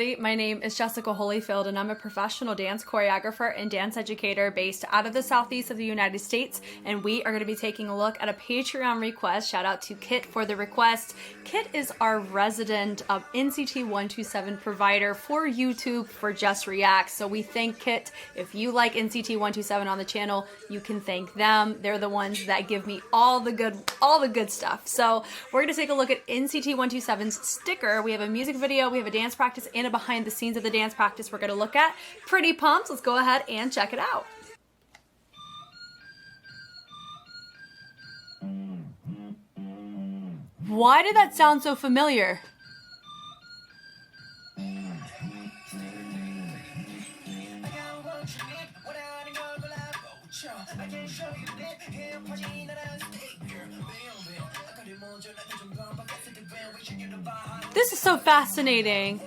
everybody. My name is Jessica Holyfield, and I'm a professional dance choreographer and dance educator based out of the southeast of the United States, and we are going to be taking a look at a Patreon request. Shout out to Kit for the request. Kit is our resident NCT 127 provider for YouTube for Just React, so we thank Kit. If you like NCT 127 on the channel, you can thank them. They're the ones that give me all the good stuff. So we're going to take a look at NCT 127's sticker. We have a music video, we have a dance practice, and a behind the scenes of the dance practice we're going to look at. Pretty pumped. Let's go ahead and check it out. Why did that sound so familiar? This is so fascinating.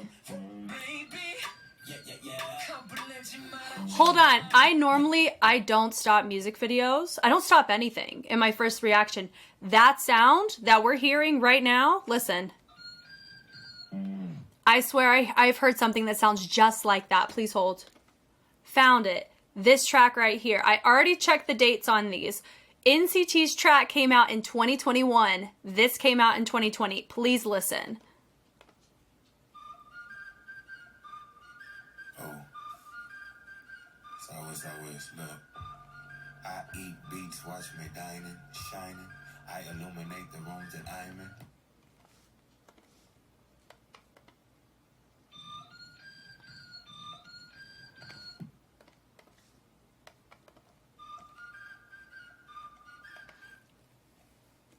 Hold on, I don't stop music videos. I don't stop anything in my first reaction. That sound that we're hearing right now, listen. I swear I've heard something that sounds just like that. Please hold. Found it. This track right here. I already checked the dates on these. NCT's track came out in 2021. This came out in 2020. Please listen. Always, look. I eat beats, watch me dining, shining. I illuminate the rooms that I'm in.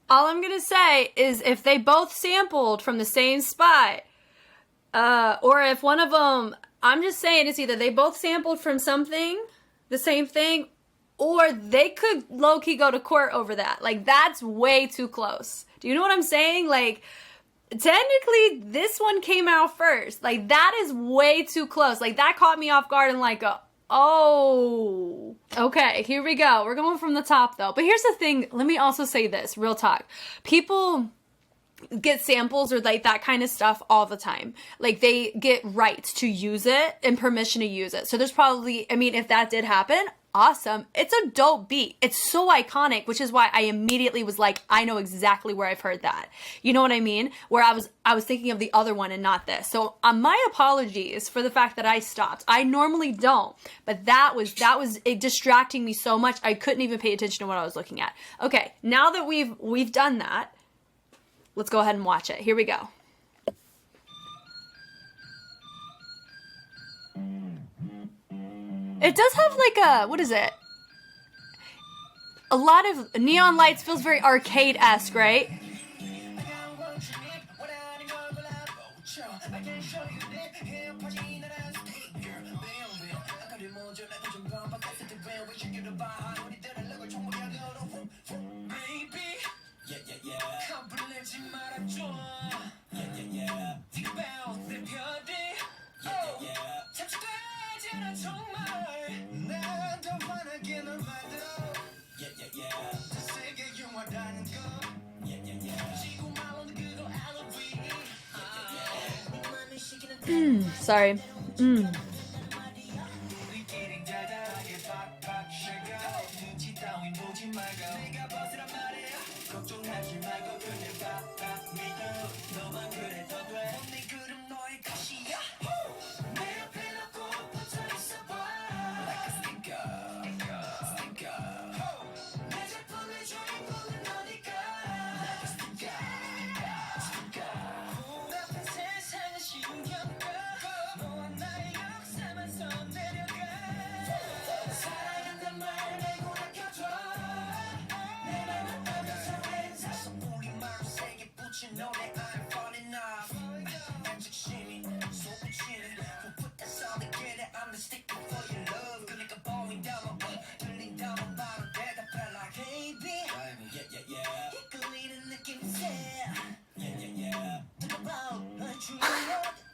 All I'm gonna say is if they both sampled from the same spot, or if one of them, I'm just saying it's either they both sampled from something, the same thing, or they could low-key go to court over that. Like, that's way too close. Do you know what I'm saying? Like, technically, this one came out first. Like, that is way too close. Like, that caught me off guard and like, oh. Okay, here we go. We're going from the top, though. But here's the thing. Let me also say this, real talk. People get samples or like that kind of stuff all the time. Like, they get rights to use it and permission to use it. So there's probably, I mean, if that did happen, awesome. It's a dope beat. It's so iconic, which is why I immediately was like, I know exactly where I've heard that. You know what I mean? Where I was thinking of the other one and not this. So my apologies for the fact that I stopped. I normally don't, but that was it distracting me so much I couldn't even pay attention to what I was looking at. Okay, now that we've done that, let's go ahead and watch it. Here we go. It does have like a, what is it? A lot of neon lights, feels very arcade-esque, right? Sorry.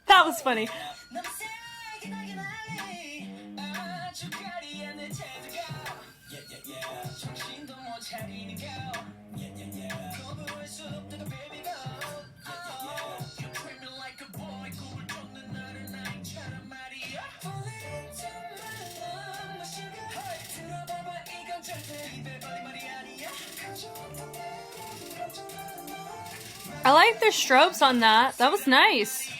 That was funny. I like the strobes on that. That was nice.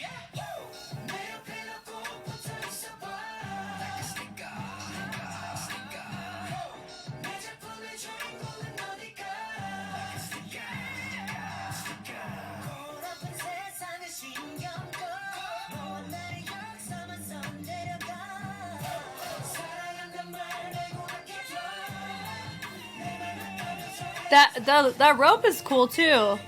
That rope is cool too.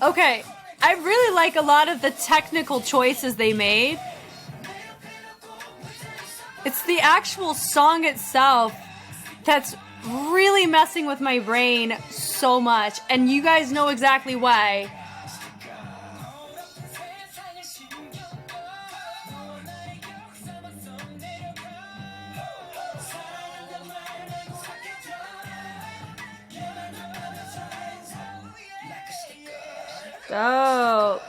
Okay, I really like a lot of the technical choices they made. It's the actual song itself that's really messing with my brain so much, and you guys know exactly why. Oh,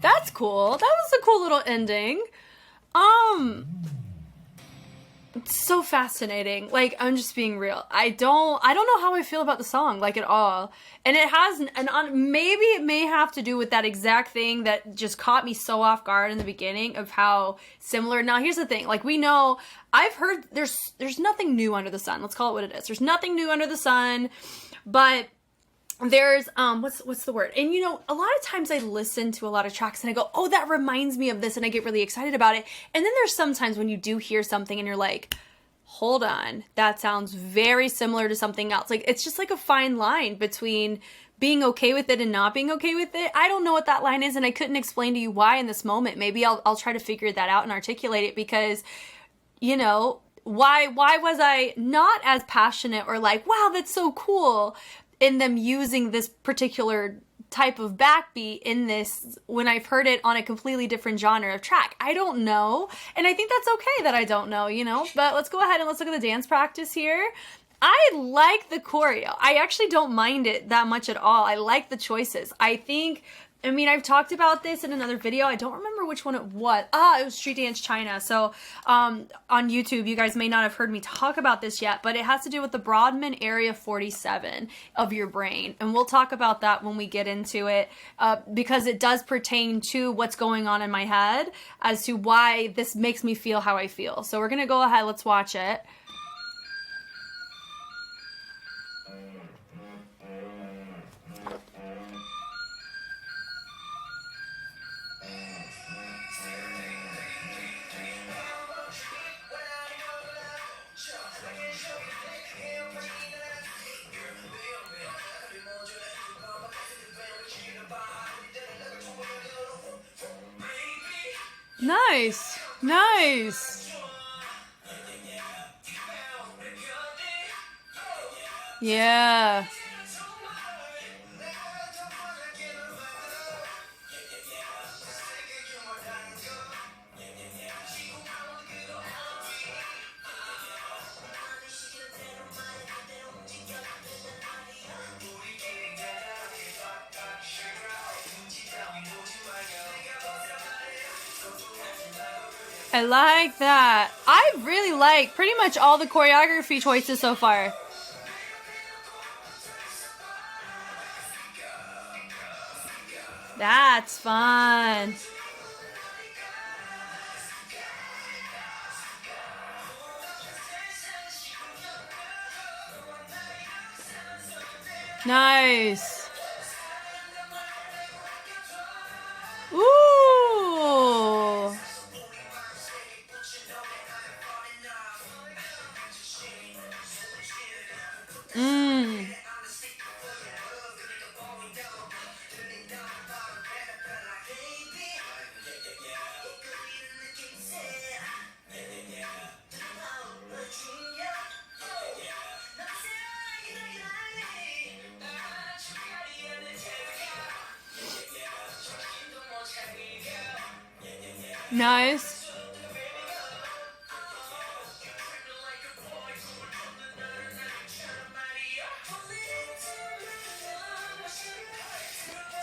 that's cool. That was a cool little ending. It's so fascinating. Like, I'm just being real. I don't know how I feel about the song, like, at all. And it has maybe it may have to do with that exact thing that just caught me so off guard in the beginning of how similar. Now, here's the thing. Like, we know, I've heard there's nothing new under the sun. Let's call it what it is. There's nothing new under the sun, but there's what's the word? And you know, a lot of times I listen to a lot of tracks and I go, oh, that reminds me of this, and I get really excited about it. And then there's sometimes when you do hear something and you're like, hold on, that sounds very similar to something else. Like, it's just like a fine line between being okay with it and not being okay with it. I don't know what that line is, and I couldn't explain to you why in this moment. Maybe I'll try to figure that out and articulate it, because, you know, why was I not as passionate or like, wow, that's so cool in them using this particular type of backbeat in this when I've heard it on a completely different genre of track? I don't know. And I think that's okay that I don't know, you know? But let's go ahead and let's look at the dance practice here. I like the choreo. I actually don't mind it that much at all. I like the choices. I mean, I've talked about this in another video. I don't remember which one it was. It was Street Dance China. So on YouTube, you guys may not have heard me talk about this yet, but it has to do with the Brodmann Area 47 of your brain. And we'll talk about that when we get into it, because it does pertain to what's going on in my head as to why this makes me feel how I feel. So we're going to go ahead. Let's watch it. Nice. Nice. Yeah. I like that. I really like pretty much all the choreography choices so far. That's fun. Nice. Ooh. Nice.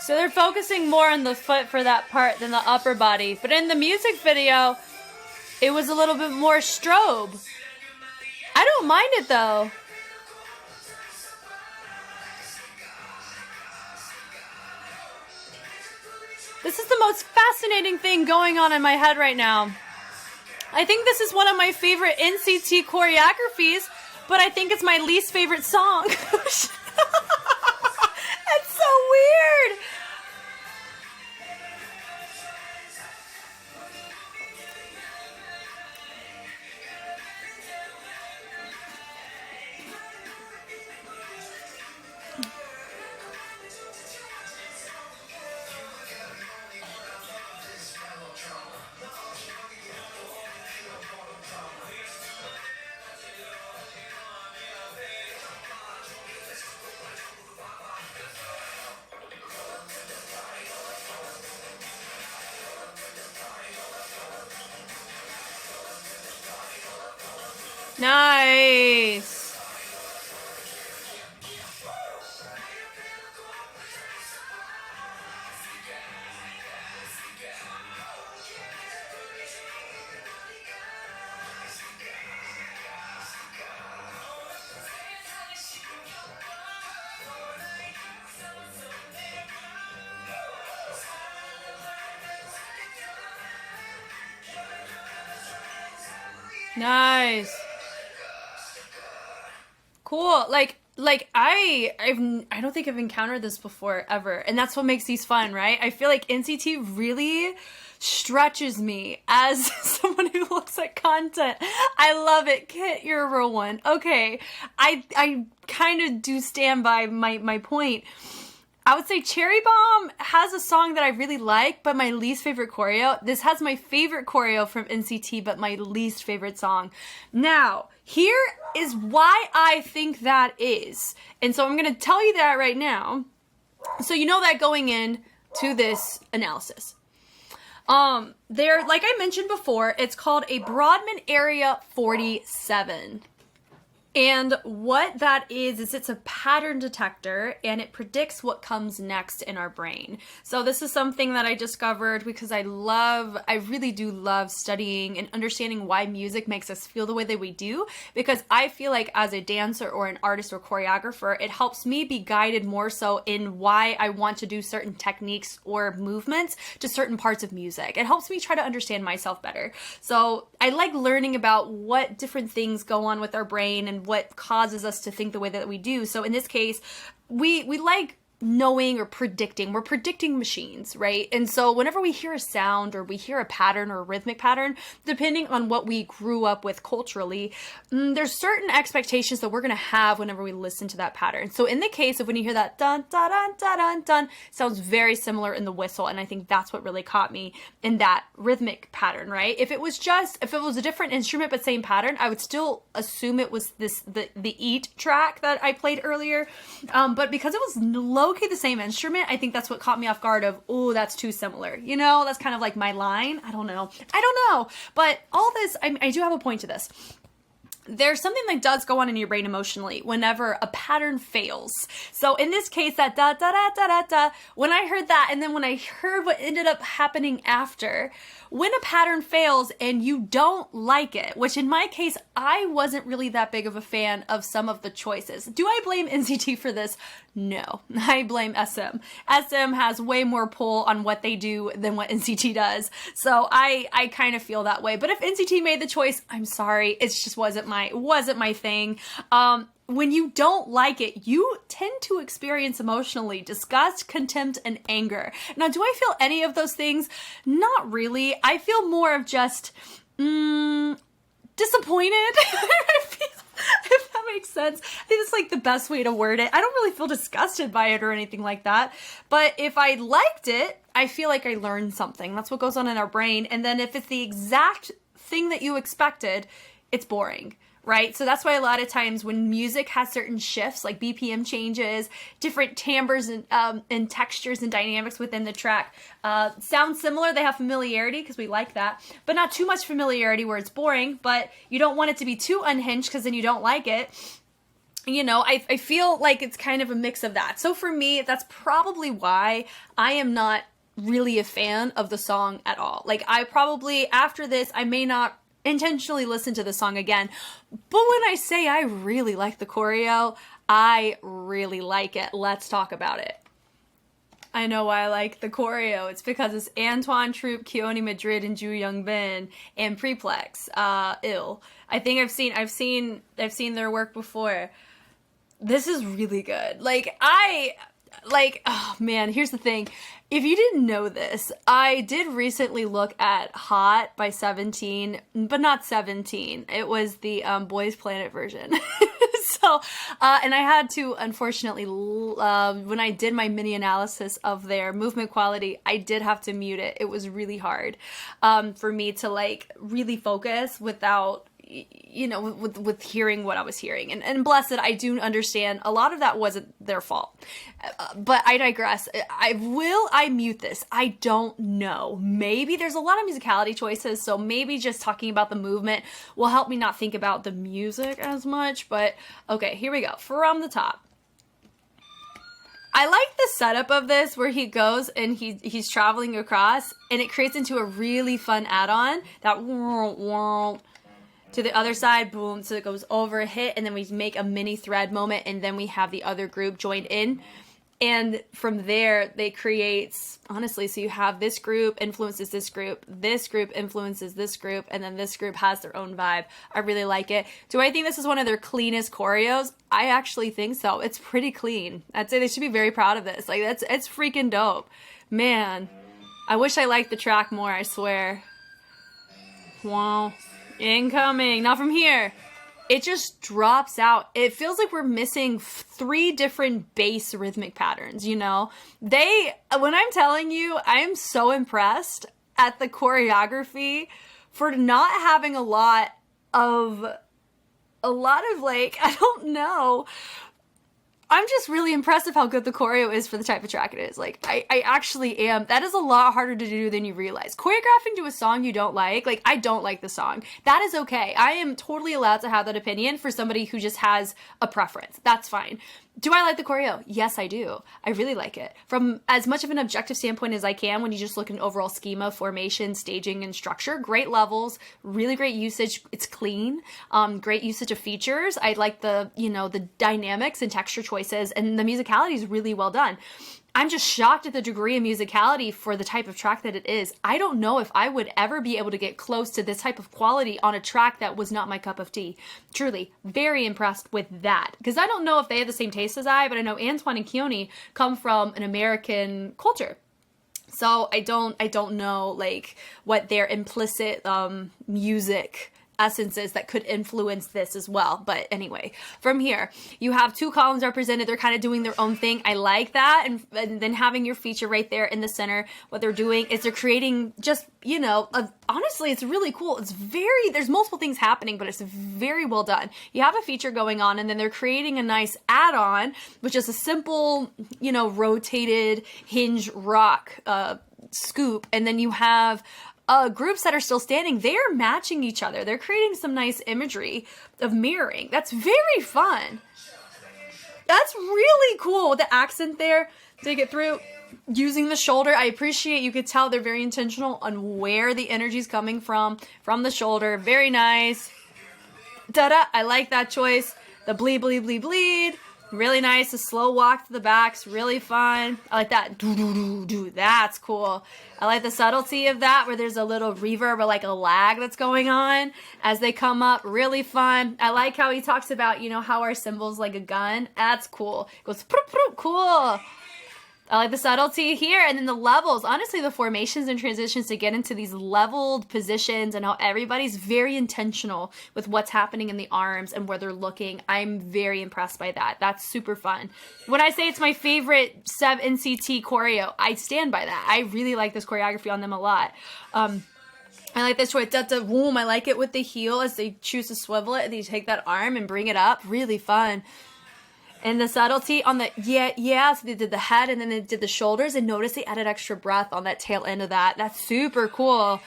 So they're focusing more on the foot for that part than the upper body. But in the music video, it was a little bit more strobe. I don't mind it though. This is the most fascinating thing going on in my head right now. I think this is one of my favorite NCT choreographies, but I think it's my least favorite song. That's so weird. Nice. Nice. Cool. I don't think I've encountered this before ever, and that's what makes these fun, right? I feel like NCT really stretches me as someone who looks at content. I love it. Kit, you're a real one. Okay, I kind of do stand by my point. I would say Cherry Bomb has a song that I really like, but my least favorite choreo. This has my favorite choreo from NCT, but my least favorite song. Now, here is why I think that is. And so I'm going to tell you that right now. So you know that going in to this analysis. There, like I mentioned before, it's called a Brodmann Area 47. And what that is it's a pattern detector, and it predicts what comes next in our brain. So this is something that I discovered because I really do love studying and understanding why music makes us feel the way that we do, because I feel like as a dancer or an artist or choreographer, it helps me be guided more so in why I want to do certain techniques or movements to certain parts of music. It helps me try to understand myself better. So I like learning about what different things go on with our brain and what causes us to think the way that we do. So in this case, we like knowing or predicting. We're predicting machines, right? And so whenever we hear a sound or we hear a pattern or a rhythmic pattern, depending on what we grew up with culturally, there's certain expectations that we're going to have whenever we listen to that pattern. So in the case of when you hear that dun, dun, dun, dun, dun, dun, sounds very similar in the whistle. And I think that's what really caught me in that rhythmic pattern, right? If it was a different instrument but same pattern, I would still assume it was the Eat track that I played earlier. But because it was low-key the same instrument, I think that's what caught me off guard of, oh, that's too similar. You know, that's kind of like my line. I don't know. But all this, I do have a point to this. There's something that does go on in your brain emotionally whenever a pattern fails. So in this case, that da da da da da da, when I heard that, and then when I heard what ended up happening after, when a pattern fails and you don't like it, which in my case, I wasn't really that big of a fan of some of the choices. Do I blame NCT for this? No, I blame SM. SM has way more pull on what they do than what NCT does. So I kind of feel that way. But if NCT made the choice, I'm sorry, it just wasn't my thing. When you don't like it, you tend to experience emotionally disgust, contempt, and anger. Now, do I feel any of those things? Not really. I feel more of just disappointed. I feel, if that makes sense. I think it's like the best way to word it. I don't really feel disgusted by it or anything like that. But if I liked it, I feel like I learned something. That's what goes on in our brain. And then if it's the exact thing that you expected, it's boring. right? So that's why a lot of times when music has certain shifts, like BPM changes, different timbres and textures and dynamics within the track sound similar. They have familiarity because we like that, but not too much familiarity where it's boring, but you don't want it to be too unhinged because then you don't like it. You know, I feel like it's kind of a mix of that. So for me, that's probably why I am not really a fan of the song at all. Like, I probably, after this, I may not intentionally listen to the song again. But when I say I really like the choreo, I really like it. Let's talk about it. I know why I like the choreo. It's because it's Antoine Troupe, Keone Madrid, and Ju Young Bin, and Preplex. Ill. I think I've seen their work before. This is really good. Oh man, here's the thing. If you didn't know this, I did recently look at Hot by 17, but not 17. It was the Boys Planet version. So, and I had to, unfortunately, when I did my mini analysis of their movement quality, I did have to mute it. It was really hard for me to like really focus without, you know, with hearing what I was hearing. And blessed, I do understand a lot of that wasn't their fault. But I digress. I mute this? I don't know. Maybe there's a lot of musicality choices, so maybe just talking about the movement will help me not think about the music as much. But okay, here we go. From the top. I like the setup of this where he goes and he's traveling across and it creates into a really fun add-on that to the other side, boom, so it goes over a hit, and then we make a mini thread moment, and then we have the other group joined in. And from there, they create, honestly, so you have this group influences this group influences this group, and then this group has their own vibe. I really like it. Do I think this is one of their cleanest choreos? I actually think so. It's pretty clean. I'd say they should be very proud of this. Like, it's freaking dope. Man, I wish I liked the track more, I swear. Wow. Incoming. Now from here, it just drops out. It feels like we're missing 3 different bass rhythmic patterns, you know? When I'm telling you, I am so impressed at the choreography for not having a lot of like, I don't know. I'm just really impressed with how good the choreo is for the type of track it is. Like, I actually am. That is a lot harder to do than you realize. Choreographing to a song you don't like I don't like the song. That is okay. I am totally allowed to have that opinion for somebody who just has a preference. That's fine. Do I like the choreo? Yes, I do. I really like it. From as much of an objective standpoint as I can, when you just look at an overall schema, formation, staging, and structure, great levels, really great usage. It's clean, great usage of features. I like the dynamics and texture choices, and the musicality is really well done. I'm just shocked at the degree of musicality for the type of track that it is. I don't know if I would ever be able to get close to this type of quality on a track that was not my cup of tea. Truly, very impressed with that. Because I don't know if they have the same taste as I, but I know Antoine and Keone come from an American culture. So I don't know like what their implicit music essences that could influence this as well. But anyway, from here, you have 2 columns represented. They're kind of doing their own thing. I like that. And then having your feature right there in the center, what they're doing is they're creating just, honestly, it's really cool. There's multiple things happening, but it's very well done. You have a feature going on, and then they're creating a nice add-on, which is a simple, rotated hinge rock scoop. And then you have groups that are still standing, they are matching each other. They're creating some nice imagery of mirroring. That's very fun. That's really cool. The accent there to get through using the shoulder. I appreciate, you could tell they're very intentional on where the energy is coming from the shoulder. Very nice. Da-da. I like that choice. The bleed, bleed, bleed, bleed. Really nice. The slow walk to the back's really fun. I like that. Do. That's cool. I like the subtlety of that, where there's a little reverb or like a lag that's going on as they come up. Really fun. I like how he talks about, how our symbol's like a gun. That's cool. It goes, cool. I like the subtlety here, and then the levels. Honestly, the formations and transitions to get into these leveled positions and how everybody's very intentional with what's happening in the arms and where they're looking. I'm very impressed by that. That's super fun. When I say it's my favorite NCT choreo, I stand by that. I really like this choreography on them a lot. I like this short da-da boom. I like it with the heel as they choose to swivel it and they take that arm and bring it up. Really fun. And the subtlety on the, so they did the head and then they did the shoulders, and notice they added extra breath on that tail end of that. That's super cool.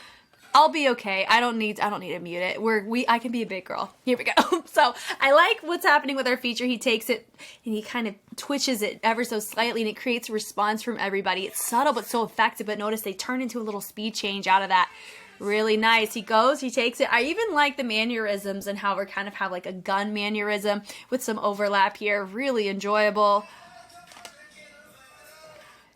I'll be okay. I don't need to mute it. I can be a big girl. Here we go. So I like what's happening with our feature. He takes it and he kind of twitches it ever so slightly and it creates a response from everybody. It's subtle but so effective, but notice they turn into a little speed change out of that. Really nice. He takes it. I even like the mannerisms and how we kind of have like a gun mannerism with some overlap here. Really enjoyable.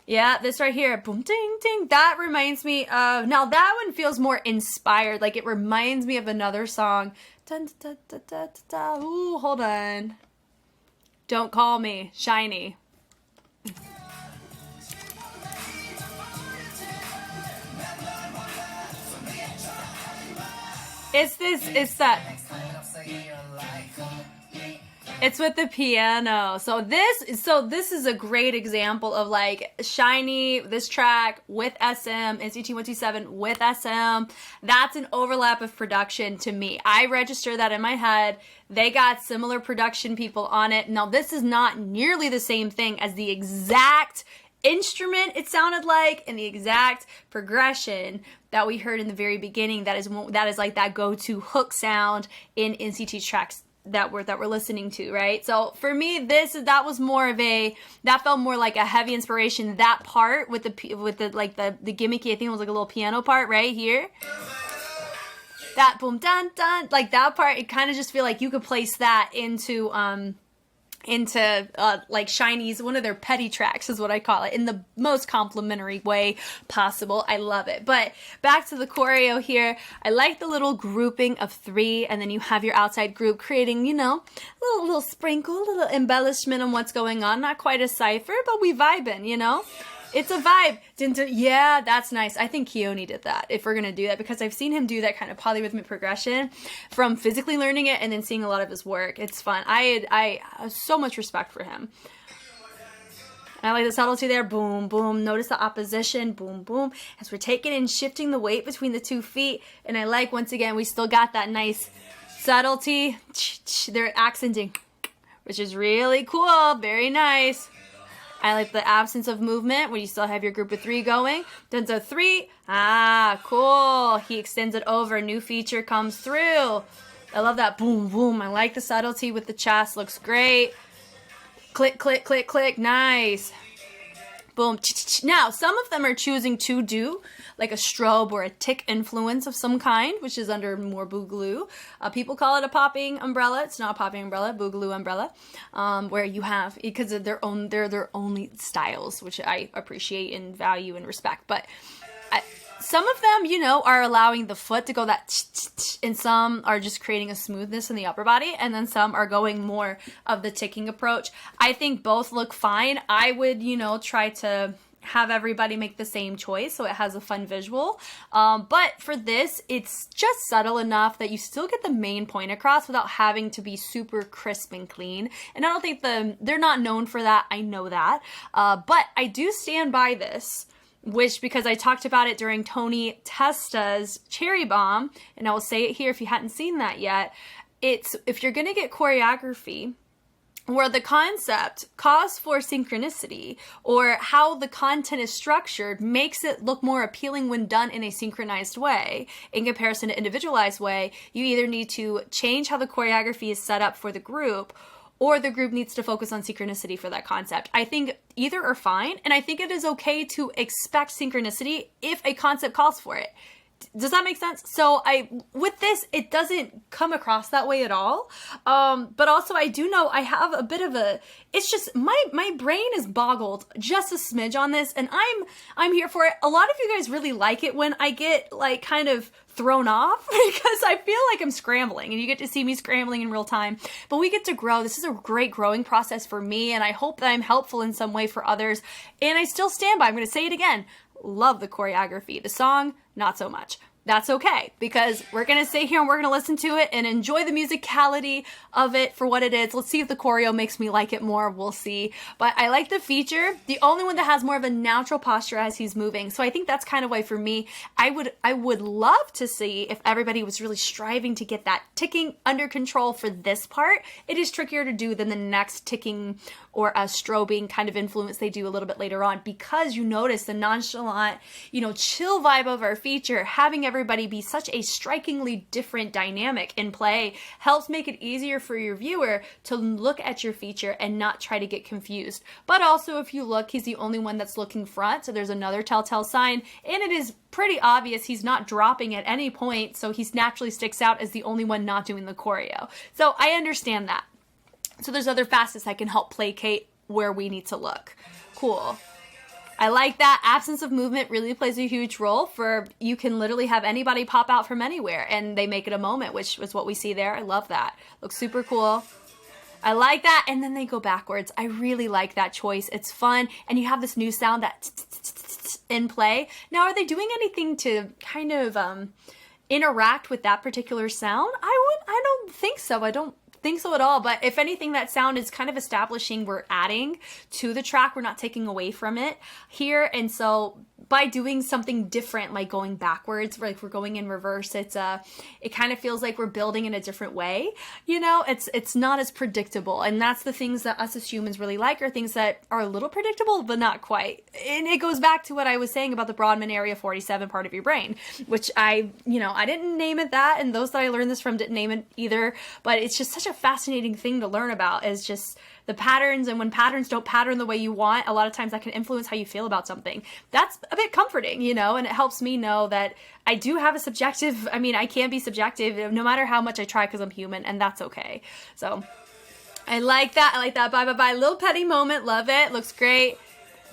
Yeah, this right here, boom, ding, ding, that reminds me of, now that one feels more inspired, like it reminds me of another song. Dun, da, da, da, da, da. Ooh, hold on. Don't Call Me, Shiny. It's with the piano. So this is a great example of like Shiny, this track with SM, NCT 127 with SM. That's an overlap of production to me. I register that in my head. They got similar production people on it. Now this is not nearly the same thing as the exact instrument it sounded like and the exact progression that we heard in the very beginning. That is like that go-to hook sound in NCT tracks that we're listening to, right? So for me, that felt more like a heavy inspiration. That part with the gimmicky, I think it was like a little piano part right here. That boom dun dun, like that part, it kind of just feel like you could place that into like Shiny's, one of their petty tracks is what I call it, in the most complimentary way possible. I love it. But back to the choreo here. I like the little grouping of 3, and then you have your outside group creating, you know, a little sprinkle, a little embellishment on what's going on. Not quite a cipher, but we vibing, you know? It's a vibe. Yeah, that's nice. I think Keone did that, if we're going to do that, because I've seen him do that kind of polyrhythmic progression from physically learning it and then seeing a lot of his work. It's fun. I have so much respect for him. I like the subtlety there. Boom, boom. Notice the opposition. Boom, boom. As we're taking and shifting the weight between the 2 feet. And I like, once again, we still got that nice subtlety. They're accenting, which is really cool. Very nice. I like the absence of movement when you still have your group of 3 going. Then so 3. Ah, cool. He extends it over. New feature comes through. I love that. Boom, boom. I like the subtlety with the chest. Looks great. Click, click, click, click. Nice. Boom. Now, some of them are choosing to do like a strobe or a tick influence of some kind, which is under more boogaloo. People call it a popping umbrella. It's not a popping umbrella, boogaloo umbrella, where you have, because of they're their own styles, which I appreciate and value and respect. But some of them, you know, are allowing the foot to go that, and some are just creating a smoothness in the upper body, and then some are going more of the ticking approach. I think both look fine. I would, you know, try to have everybody make the same choice so it has a fun visual. But for this, it's just subtle enough that you still get the main point across without having to be super crisp and clean. And I don't think they're not known for that. I know that. But I do stand by this, which, because I talked about it during Tony Testa's Cherry Bomb, and I will say it here if you hadn't seen that yet, it's, if you're going to get choreography where the concept calls for synchronicity, or how the content is structured makes it look more appealing when done in a synchronized way in comparison to individualized way, you either need to change how the choreography is set up for the group, or the group needs to focus on synchronicity for that concept. I think either are fine, and I think it is okay to expect synchronicity if a concept calls for it. Does that make sense? So with this, it doesn't come across that way at all. But also I do know I have a bit of it's just my brain is boggled just a smidge on this, and I'm here for it. A lot of you guys really like it when I get like kind of thrown off because I feel like I'm scrambling, and you get to see me scrambling in real time, but we get to grow. This is a great growing process for me, and I hope that I'm helpful in some way for others. And I still stand by, I'm going to say it again, love the choreography. The song, not so much. that's okay, because we're gonna sit here and we're gonna listen to it and enjoy the musicality of it for what it is. Let's see if the choreo makes me like it more. We'll see. But I like the feature. The only one that has more of a natural posture as he's moving. So I think that's kind of why for me, I would love to see if everybody was really striving to get that ticking under control for this part. It is trickier to do than the next ticking or a strobing kind of influence they do a little bit later on, because you notice the nonchalant, chill vibe of our feature, having everybody be such a strikingly different dynamic in play helps make it easier for your viewer to look at your feature and not try to get confused. But also, if you look, he's the only one that's looking front, so there's another telltale sign, and it is pretty obvious he's not dropping at any point, so he naturally sticks out as the only one not doing the choreo. So I understand that. So there's other facets that can help placate where we need to look. Cool. I like that. Absence of movement really plays a huge role for, you can literally have anybody pop out from anywhere and they make it a moment, which was what we see there. I love that. Looks super cool. I like that. And then they go backwards. I really like that choice. It's fun. And you have this new sound that in play. Now, are they doing anything to kind of interact with that particular sound? I don't think so. I don't think so at all. But if anything, that sound is kind of establishing we're adding to the track. We're not taking away from it here. And so by doing something different, like going backwards, like we're going in reverse, it kind of feels like we're building in a different way. It's not as predictable. And that's the things that us as humans really like, are things that are a little predictable, but not quite. And it goes back to what I was saying about the Brodmann Area 47 part of your brain, which I didn't name it that. And those that I learned this from didn't name it either. But it's just such a fascinating thing to learn about, is just the patterns. And when patterns don't pattern the way you want, a lot of times that can influence how you feel about something. That's a bit comforting, and it helps me know that I do have a subjective, I can be subjective no matter how much I try, because I'm human, and that's okay. So I like that. Bye. Little petty moment. Love it. Looks great.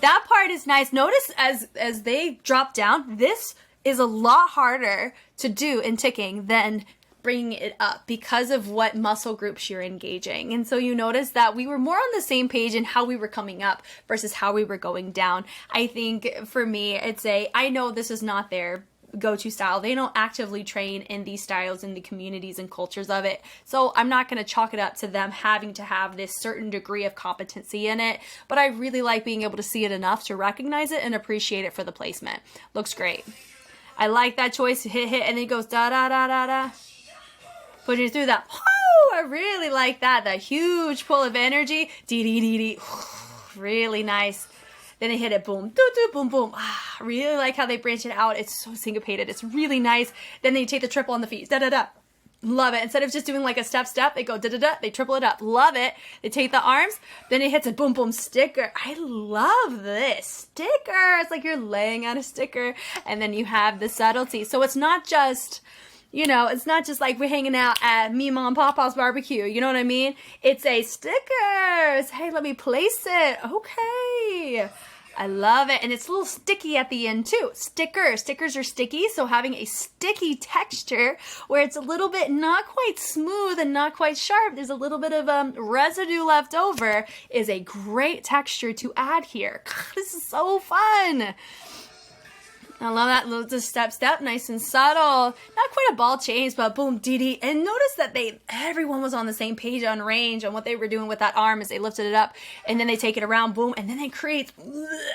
That part is nice. Notice as they drop down, this is a lot harder to do in ticking than bringing it up, because of what muscle groups you're engaging. And so you notice that we were more on the same page in how we were coming up versus how we were going down. I think for me, I know this is not their go-to style. They don't actively train in these styles in the communities and cultures of it. So I'm not going to chalk it up to them having to have this certain degree of competency in it, but I really like being able to see it enough to recognize it and appreciate it for the placement. Looks great. I like that choice. Hit, and then it goes da-da-da-da-da. Pushing through that. Woo! I really like that. That huge pull of energy. Dee-dee-dee-dee. Really nice. Then they hit it. Boom. Doo-doo. Boom, boom. I really like how they branch it out. It's so syncopated. It's really nice. Then they take the triple on the feet. Da-da-da. Love it. Instead of just doing like a step, they go da-da-da. They triple it up. Love it. They take the arms. Then it hits a boom, boom sticker. I love this. Sticker. It's like you're laying on a sticker. And then you have the subtlety. So it's not just... it's not just like we're hanging out at me, mom, papa's barbecue. You know what I mean? It's a sticker. It's, hey, let me place it. Okay. I love it. And it's a little sticky at the end too. Stickers are sticky. So having a sticky texture where it's a little bit not quite smooth and not quite sharp, there's a little bit of residue left over, is a great texture to add here. This is so fun. I love that little just step, nice and subtle. Not quite a ball change, but boom, dee. And notice that everyone was on the same page on range on what they were doing with that arm as they lifted it up. And then they take it around, boom, and then they create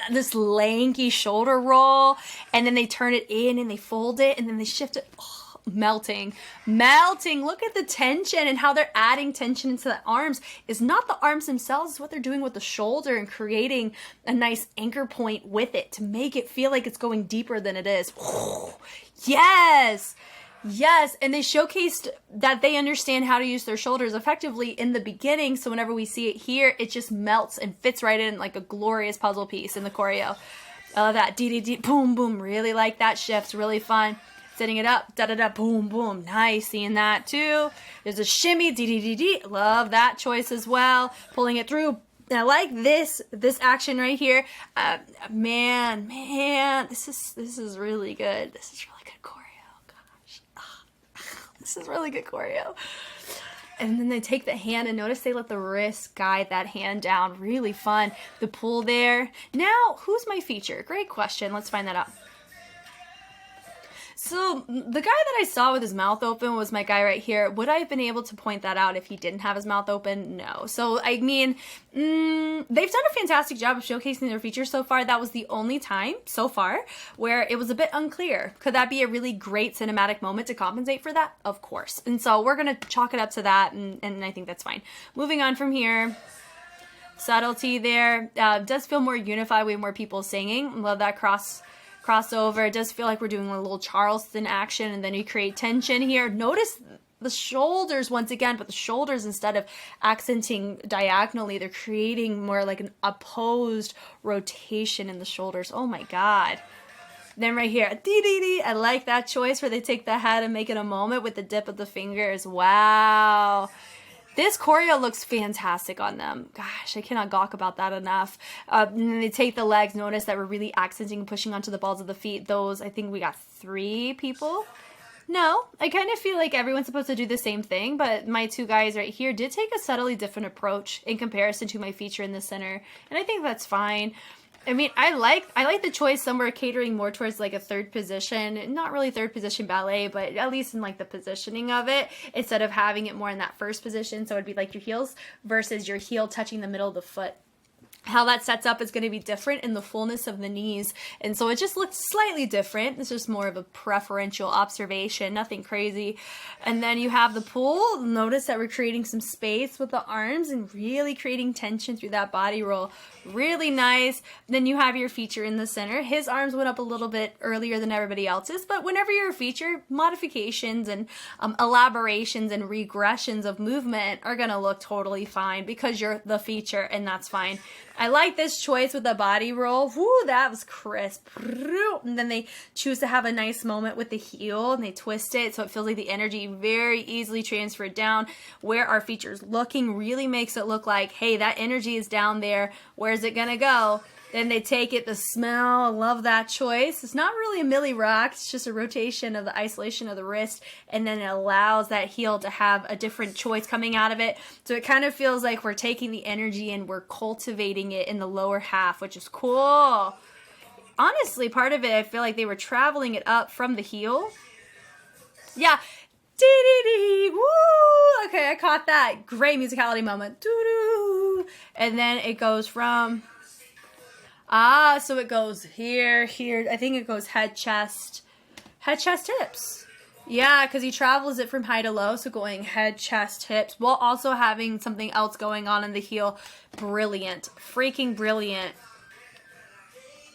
this lanky shoulder roll. And then they turn it in and they fold it and then they shift it. Oh, melting. Look at the tension and how they're adding tension into the arms. Is not the arms themselves, it's what they're doing with the shoulder and creating a nice anchor point with it to make it feel like it's going deeper than it is. Yes. And they showcased that they understand how to use their shoulders effectively in the beginning. So whenever we see it here, it just melts and fits right in like a glorious puzzle piece in the choreo. I love that. Dee, boom, boom. Really like that shift. Really fun. Setting it up, da-da-da, boom, boom. Nice, seeing that too. There's a shimmy, dee. Love that choice as well. Pulling it through. I like this action right here. Man, this is really good. This is really good choreo. Gosh, this is really good choreo. And then they take the hand and notice they let the wrist guide that hand down. Really fun. The pull there. Now, who's my feature? Great question. Let's find that out. So the guy that I saw with his mouth open was my guy right here. Would I have been able to point that out if he didn't have his mouth open? No. So, I mean, they've done a fantastic job of showcasing their features so far. That was the only time so far where it was a bit unclear. Could that be a really great cinematic moment to compensate for that? Of course. And so we're going to chalk it up to that, and I think that's fine. Moving on from here. Subtlety there. Does feel more unified, way more people singing. Love that crossover. It does feel like we're doing a little Charleston action, and then you create tension here. Notice the shoulders once again, but the shoulders, instead of accenting diagonally, they're creating more like an opposed rotation in the shoulders. Oh my God. Then right here, dee-dee-dee. I like that choice where they take the head and make it a moment with the dip of the fingers. Wow. This choreo looks fantastic on them. Gosh, I cannot gawk about that enough. And then they take the legs. Notice that we're really accenting and pushing onto the balls of the feet. Those, I think we got 3 people. No, I kind of feel like everyone's supposed to do the same thing, but my 2 guys right here did take a subtly different approach in comparison to my feature in the center. And I think that's fine. I mean, I like the choice somewhere catering more towards like a third position, not really third position ballet, but at least in like the positioning of it, instead of having it more in that first position. So it'd be like your heels versus your heel touching the middle of the foot. How that sets up is going to be different in the fullness of the knees. And so it just looks slightly different. It's just more of a preferential observation, nothing crazy. And then you have the pull. Notice that we're creating some space with the arms and really creating tension through that body roll. Really nice. Then you have your feature in the center. His arms went up a little bit earlier than everybody else's, but whenever you're a feature, modifications and elaborations and regressions of movement are going to look totally fine because you're the feature, and that's fine. I like this choice with the body roll. Woo, that was crisp. And then they choose to have a nice moment with the heel and they twist it so it feels like the energy very easily transferred down. Where our feature's looking really makes it look like, hey, that energy is down there. Where's it gonna go? Then they take it, the smell, I love that choice. It's not really a Millie Rock, it's just a rotation of the isolation of the wrist, and then it allows that heel to have a different choice coming out of it. So it kind of feels like we're taking the energy and we're cultivating it in the lower half, which is cool. Honestly, part of it, I feel like they were traveling it up from the heel. Yeah. Dee-dee-dee. Woo! Okay, I caught that. Great musicality moment. Doo-doo. And then it goes from... so it goes here, here. I think it goes head, chest, hips. Yeah, because he travels it from high to low, so going head, chest, hips, while also having something else going on in the heel. Brilliant. Freaking brilliant.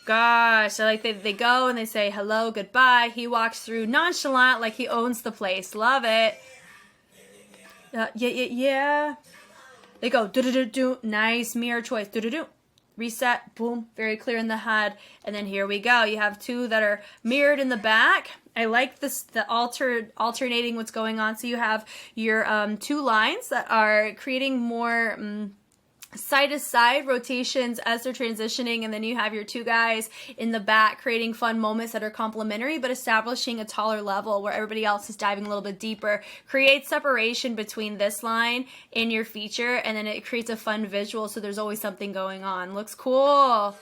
Gosh, I like they go and they say hello, goodbye. He walks through nonchalant like he owns the place. Love it. Yeah. They go do-do-do-do. Nice mirror choice. Do-do-do. Reset, boom, very clear in the head, and then here we go. You have 2 that are mirrored in the back. I like this, the alternating what's going on. So you have your 2 lines that are creating more side-to-side rotations as they're transitioning, and then you have your 2 guys in the back creating fun moments that are complementary but establishing a taller level where everybody else is diving a little bit deeper. Create separation between this line and your feature, and then it creates a fun visual, so there's always something going on. Looks cool.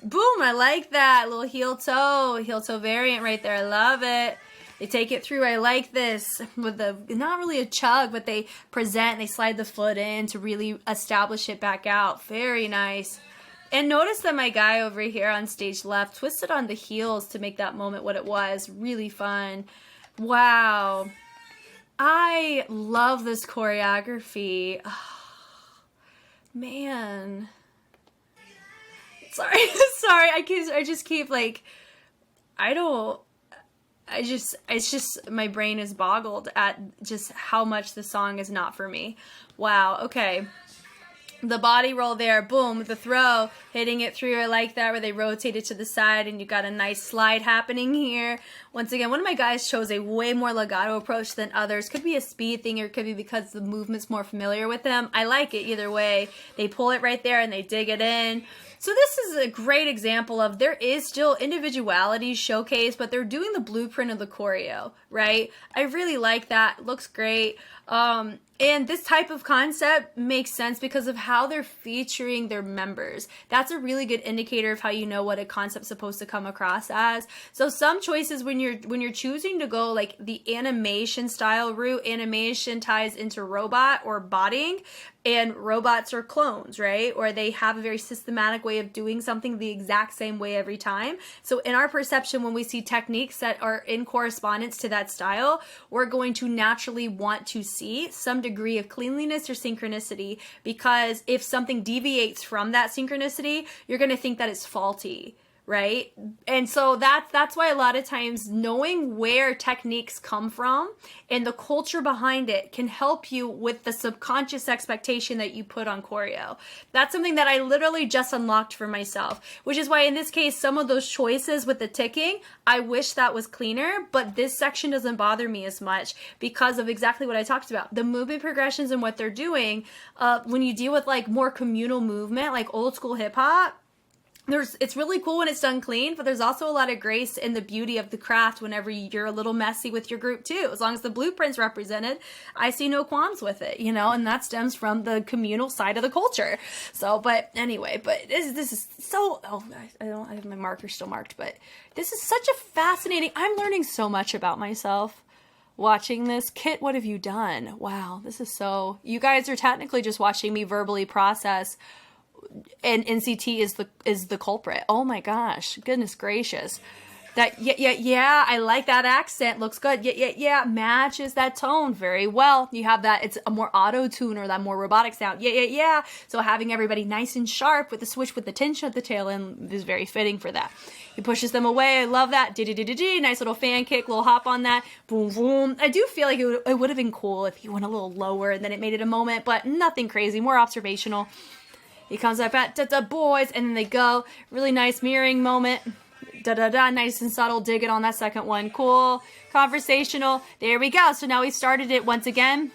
Boom, I like that little heel toe variant right there. I love it. They take it through. I like this with the, not really a chug, but they present, they slide the foot in to really establish it back out. Very nice. And notice that my guy over here on stage left twisted on the heels to make that moment what it was. Really fun. Wow. I love this choreography. Oh, man. Sorry. I just keep like, it's just, my brain is boggled at just how much the song is not for me. Wow, okay. The body roll there, boom, the throw, hitting it through. I like that where they rotate it to the side and you got a nice slide happening here. Once again, one of my guys chose a way more legato approach than others. Could be a speed thing or it could be because the movement's more familiar with them. I like it either way. They pull it right there and they dig it in. So this is a great example of there is still individuality showcased, but they're doing the blueprint of the choreo, right? I really like that. It looks great. And this type of concept makes sense because of how they're featuring their members. That's a really good indicator of how you know what a concept's supposed to come across as. So some choices when you're choosing to go like the animation style route, animation ties into robot or botting, and robots are clones, right? Or they have a very systematic way of doing something the exact same way every time. So in our perception, when we see techniques that are in correspondence to that style, we're going to naturally want to see some degree of cleanliness or synchronicity, because if something deviates from that synchronicity, you're going to think that it's faulty. Right? And so that's why a lot of times knowing where techniques come from and the culture behind it can help you with the subconscious expectation that you put on choreo. That's something that I literally just unlocked for myself, which is why in this case, some of those choices with the ticking, I wish that was cleaner, but this section doesn't bother me as much because of exactly what I talked about. The movement progressions and what they're doing, when you deal with like more communal movement, like old school hip hop, it's really cool when it's done clean, but there's also a lot of grace in the beauty of the craft whenever you're a little messy with your group too. As long as the blueprint's represented, I see no qualms with it, you know, and that stems from the communal side of the culture. So, but anyway, but this is so, I have my marker still marked, but this is such a fascinating, I'm learning so much about myself watching this. Kit, what have you done? Wow, this is so, you guys are technically just watching me verbally process, and NCT is the culprit. Oh my gosh, goodness gracious. That yeah, I like that accent, looks good. Yeah, matches that tone very well. You have that, it's a more auto-tune or that more robotic sound. Yeah. So having everybody nice and sharp with the switch with the tension at the tail end is very fitting for that. He pushes them away. I love that. Nice little fan kick, little hop on that. Boom, boom. I do feel like it would have been cool if he went a little lower and then it made it a moment, but nothing crazy, more observational. He comes up at da boys, and then they go. Really nice mirroring moment. Nice and subtle. Dig it on that second one. Cool. Conversational. There we go. So now we started it once again.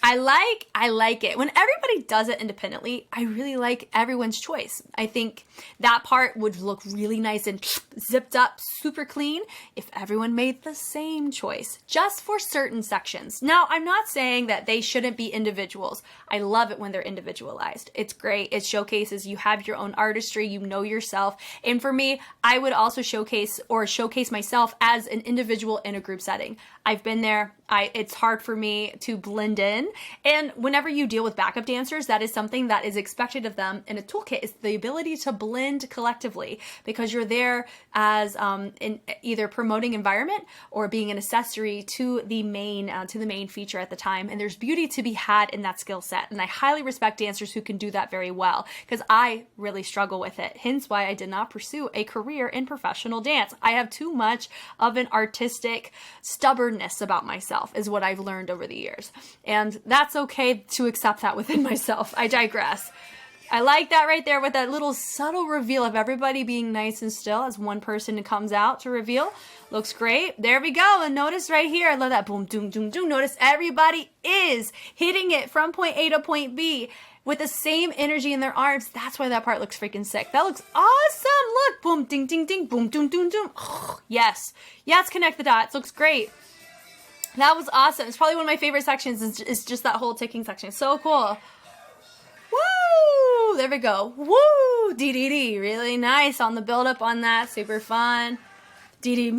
I like it. When everybody does it independently, I really like everyone's choice. I think that part would look really nice and zipped up, super clean if everyone made the same choice, just for certain sections. Now, I'm not saying that they shouldn't be individuals. I love it when they're individualized. It's great. It showcases you have your own artistry, you know yourself. And for me, I would also showcase myself as an individual in a group setting. I've been there. It's hard for me to blend in. And whenever you deal with backup dancers, that is something that is expected of them in a toolkit, is the ability to blend collectively, because you're there as in either promoting environment or being an accessory to the main feature at the time. And there's beauty to be had in that skill set. And I highly respect dancers who can do that very well, because I really struggle with it. Hence why I did not pursue a career in professional dance. I have too much of an artistic stubbornness about myself, is what I've learned over the years. And that's okay to accept that within myself. I digress. I like that right there with that little subtle reveal of everybody being nice and still as one person comes out to reveal. Looks great. There we go. And notice right here, I love that boom, doom, doom, doom. Notice everybody is hitting it from point A to point B with the same energy in their arms. That's why that part looks freaking sick. That looks awesome. Look, boom, ding, ding, ding, boom, doom, doom, doom. Oh, yes. Yes, connect the dots. Looks great. That was awesome. It's probably one of my favorite sections is just that whole ticking section. So cool. Woo! There we go. Woo! D. Really nice on the build up on that. Super fun. D.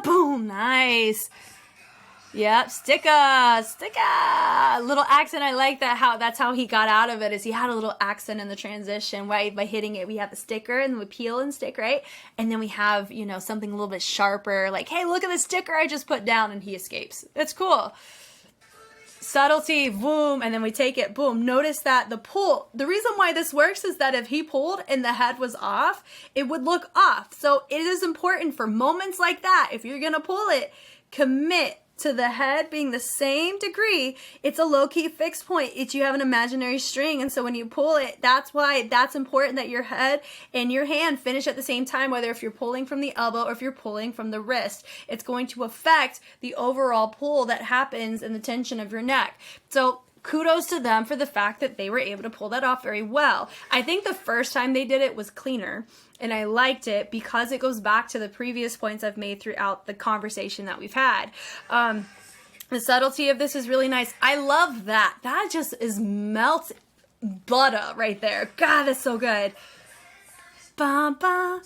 Boom. Nice. Yep. Sticka. Little accent. I like that. That's how he got out of it, is he had a little accent in the transition, right? By hitting it, we have the sticker and we peel and stick, right? And then we have, something a little bit sharper, like, hey, look at the sticker I just put down, and he escapes. It's cool. Subtlety, boom, and then we take it, boom. Notice that the pull, the reason why this works is that if he pulled and the head was off, it would look off. So it is important for moments like that, if you're gonna pull it, commit to the head being the same degree. It's a low-key fixed point. You have an imaginary string, and so when you pull it, that's why that's important that your head and your hand finish at the same time, whether if you're pulling from the elbow or if you're pulling from the wrist. It's going to affect the overall pull that happens in the tension of your neck. So kudos to them for the fact that they were able to pull that off very well. I think the first time they did it was cleaner, and I liked it because it goes back to the previous points I've made throughout the conversation that we've had. The subtlety of this is really nice. I love that. That just is melt butter right there. God, that's so good. Ba ba.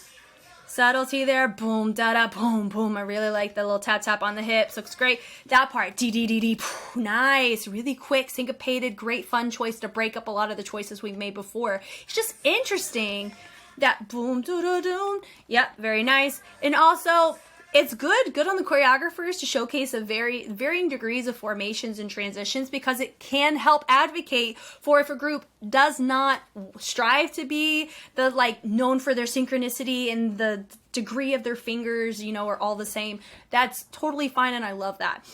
Subtlety there, boom, da-da, boom, boom. I really like the little tap-tap on the hips. Looks great. That part, dee-dee-dee-dee, nice. Really quick, syncopated, great fun choice to break up a lot of the choices we've made before. It's just interesting. That boom, doo-doo-doom. Yep, very nice. And also, it's good on the choreographers to showcase a varying degrees of formations and transitions, because it can help advocate for if a group does not strive to be the known for their synchronicity and the degree of their fingers, are all the same. That's totally fine, and I love that.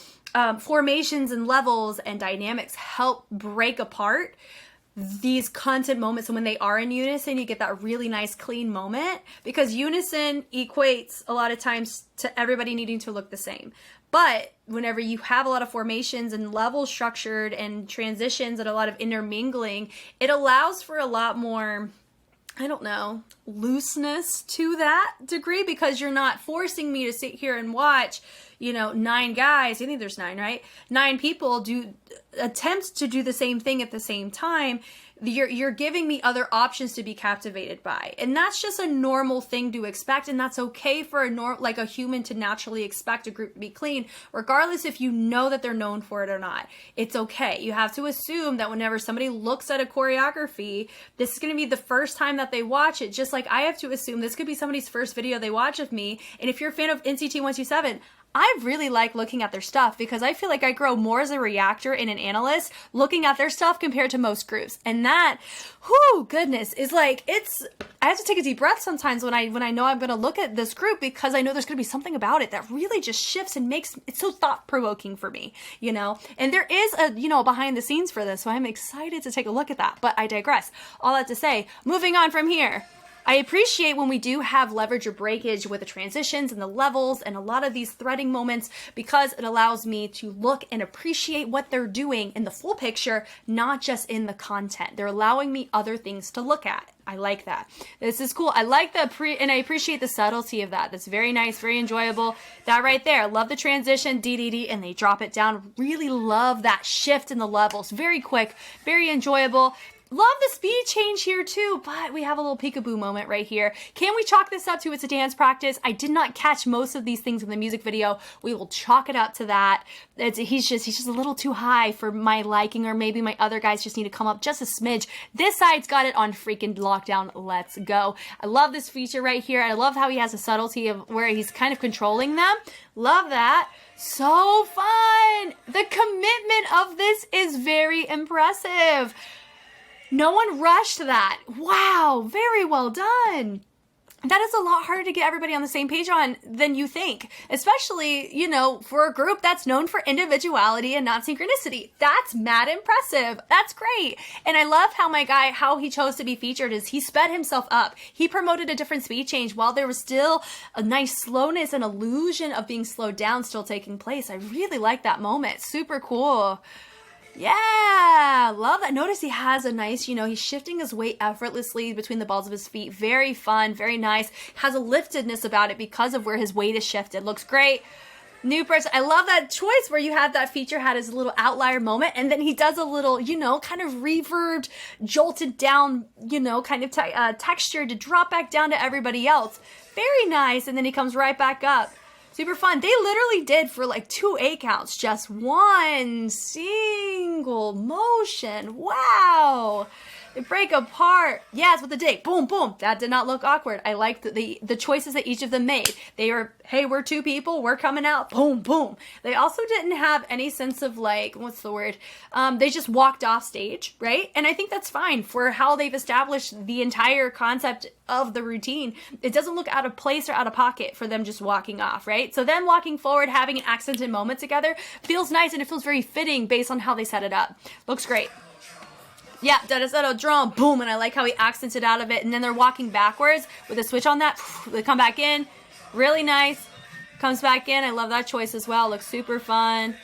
Formations and levels and dynamics help break apart these content moments, and when they are in unison, you get that really nice clean moment, because unison equates a lot of times to everybody needing to look the same. But whenever you have a lot of formations and levels structured and transitions and a lot of intermingling, it allows for a lot more, I don't know, looseness to that degree, because you're not forcing me to sit here and watch 9 guys, I think there's 9, right? 9 people attempt to do the same thing at the same time. You're giving me other options to be captivated by. And that's just a normal thing to expect. And that's okay for a human to naturally expect a group to be clean, regardless if you know that they're known for it or not. It's okay. You have to assume that whenever somebody looks at a choreography, this is going to be the first time that they watch it. Just like I have to assume this could be somebody's first video they watch of me. And if you're a fan of NCT 127, I really like looking at their stuff, because I feel like I grow more as a reactor and an analyst looking at their stuff compared to most groups. And that, goodness, is I have to take a deep breath sometimes when I know I'm going to look at this group, because I know there's going to be something about it that really just shifts and makes it so thought-provoking for me, And there is a, behind the scenes for this, so I'm excited to take a look at that. But I digress. All that to say, moving on from here. I appreciate when we do have leverage or breakage with the transitions and the levels and a lot of these threading moments, because it allows me to look and appreciate what they're doing in the full picture, not just in the content. They're allowing me other things to look at. I like that. This is cool. I like and I appreciate the subtlety of that. That's very nice, very enjoyable. That right there. Love the transition, DDD, and they drop it down. Really love that shift in the levels. Very quick, very enjoyable. Love the speed change here too, but we have a little peekaboo moment right here. Can we chalk this up to it's a dance practice? I did not catch most of these things in the music video. We will chalk it up to that. He's just a little too high for my liking, or maybe my other guys just need to come up just a smidge. This side's got it on freaking lockdown. Let's go. I love this feature right here. I love how he has a subtlety of where he's kind of controlling them. Love that. So fun. The commitment of this is very impressive. No one rushed that. Wow, very well done. That is a lot harder to get everybody on the same page on than you think, especially, for a group that's known for individuality and not synchronicity. That's mad impressive. That's great. And I love how my guy, how he chose to be featured is he sped himself up. He promoted a different speed change while there was still a nice slowness and illusion of being slowed down still taking place. I really like that moment. Super cool. Yeah, love that. Notice he has a nice, he's shifting his weight effortlessly between the balls of his feet. Very fun, very nice. Has a liftedness about it because of where his weight is shifted. Looks great. New person. I love that choice where you have that feature had his little outlier moment, and then he does a little, kind of reverbed, jolted down, kind of texture to drop back down to everybody else. Very nice. And then he comes right back up. Super fun. They literally did for 2 8 counts, just one single motion. Wow. They break apart. Yes, with the dig. Boom, boom. That did not look awkward. I liked the choices that each of them made. They were, hey, we're 2 people. We're coming out. Boom, boom. They also didn't have any sense of what's the word? They just walked off stage, right? And I think that's fine for how they've established the entire concept of the routine. It doesn't look out of place or out of pocket for them just walking off, right? So them walking forward, having an accented moment together feels nice, and it feels very fitting based on how they set it up. Looks great. Yeah, da-da-da-da, drum, boom, and I like how he accented out of it, and then they're walking backwards with a switch on that. They come back in, really nice, comes back in. I love that choice as well. Looks super fun.